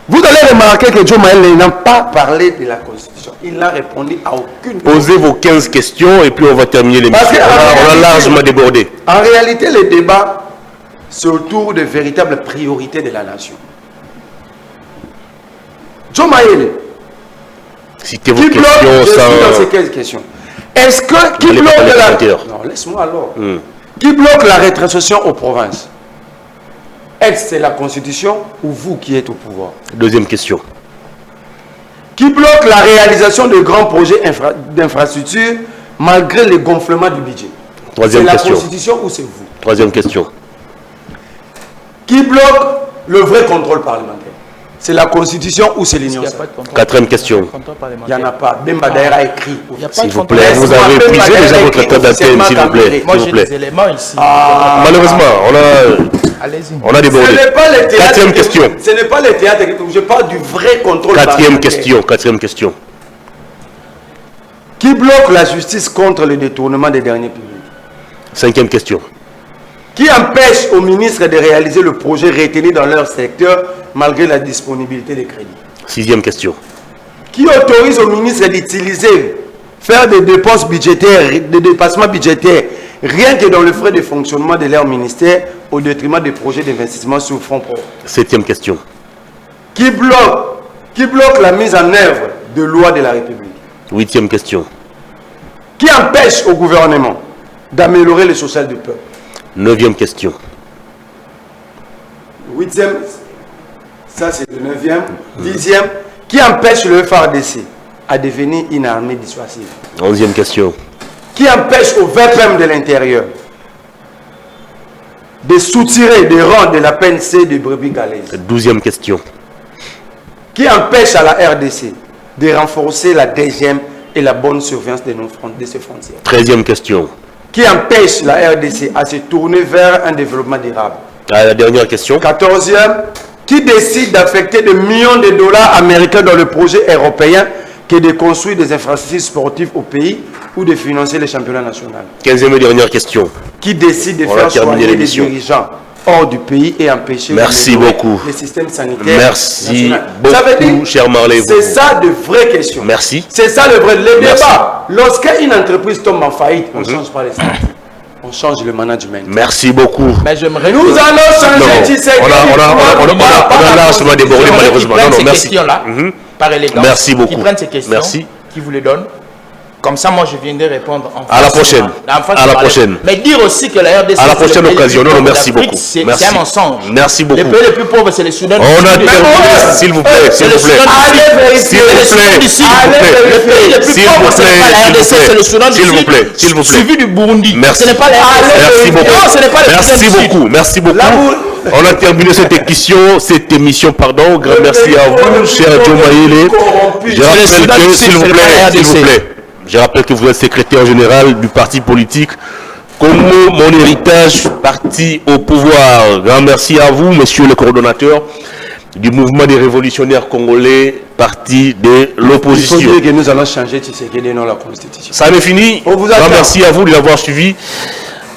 Vous allez remarquer que Jomaël n'a pas parlé de la Constitution. Il n'a répondu à aucune question. Posez vos 15 questions et puis on va terminer l'émission. On a largement débordé. En réalité, le débat, c'est autour des véritables priorités de la nation. Jomaël, citez vos questions dans ces 15 questions. Est-ce que qui bloque la... Non, laisse-moi alors. Qui bloque la rétrocession aux provinces? Est-ce que c'est la Constitution ou vous qui êtes au pouvoir? Deuxième question. Qui bloque la réalisation de grands projets d'infrastructure malgré le gonflement du budget? Troisième question. C'est la Constitution ou c'est vous? Troisième question. Qui bloque le vrai contrôle parlementaire? C'est la Constitution ou c'est l'Union? Quatrième question. Il n'y en a pas. Bemba d'ailleurs a écrit. S'il vous plaît, vous avez épuisé déjà votre temps d'antenne, s'il vous plaît. Moi j'ai des éléments ici. Malheureusement, on a débordé. Quatrième question. Ce n'est pas le théâtre, je parle du vrai contrôle parlementaire. Quatrième question. Qui bloque la justice contre le détournement des derniers publics? Cinquième question. Qui empêche aux ministres de réaliser le projet retenu dans leur secteur malgré la disponibilité des crédits? Sixième question. Qui autorise aux ministres d'utiliser, faire des dépenses budgétaires, des dépassements budgétaires, rien que dans le frais de fonctionnement de leur ministère, au détriment des projets d'investissement sur fonds propres? Septième question. Qui bloque la mise en œuvre de loi de la République. 8e question. Qui empêche au gouvernement d'améliorer le social du peuple? 9e question. 8e, ça c'est le 9e. 10e, qui empêche le FARDC à devenir une armée dissuasive? 11e question. Qui empêche au VPM de l'intérieur de soutirer des rangs de la PNC de brebis galaises? 12e question. Qui empêche à la RDC de renforcer la DGM et la bonne surveillance de ses frontières? 13e question. Qui empêche la RDC à se tourner vers un développement durable? La dernière question. 14e, qui décide d'affecter des millions de dollars américains dans le projet européen que de construire des infrastructures sportives au pays ou de financer les championnats nationaux? 15e et dernière question. Qui décide de faire soigner les dirigeants hors du pays et empêcher le système sanitaire? Merci beaucoup, ça veut dire, cher Marley. C'est ça de vraies questions. Merci. C'est ça le vrai débat. Lorsqu'une entreprise tombe en faillite, on ne change pas les statuts. On change le management. Merci beaucoup. Mais j'aimerais. Nous allons changer. On a largement débordé malheureusement. Non, ces questions-là, par élégance. Merci beaucoup. Qui prennent ces questions. Merci. Qui vous les donnent. Comme ça, moi, je viendrai répondre en face. À la prochaine. À la prochaine. Mais dire aussi que la RDC. À la prochaine occasion. Non, merci beaucoup. C'est un mensonge. Merci beaucoup. Les pays les plus pauvres, c'est le Soudan. On a terminé. S'il vous plaît. S'il vous plaît. S'il vous plaît. S'il vous plaît. Les pays les plus pauvres, ce n'est pas la RDC, c'est le Soudan du Sud. S'il vous plaît. S'il vous plaît. Suivi du Burundi. Merci. Ce n'est pas la RDC. Merci beaucoup. Non, ce n'est pas le Merci beaucoup. Merci beaucoup. On a terminé cette émission, pardon. Grand merci à vous, cher Joe Maïlé. Je rappelle que, s'il vous plaît, je rappelle que vous êtes secrétaire général du parti politique Congo Mon Héritage, parti au pouvoir. Grand merci à vous, messieurs les coordonnateurs du mouvement des révolutionnaires congolais, parti de l'opposition. Il faut dire que nous allons changer Tshisekedi dans la Constitution. Ça n'est fini. Grand merci à vous de l'avoir suivi.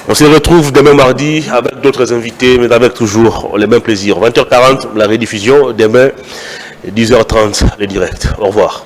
On se retrouve demain mardi avec d'autres invités, mais avec toujours les mêmes plaisirs. 20h40, la rediffusion. Demain, 10h30, le direct. Au revoir.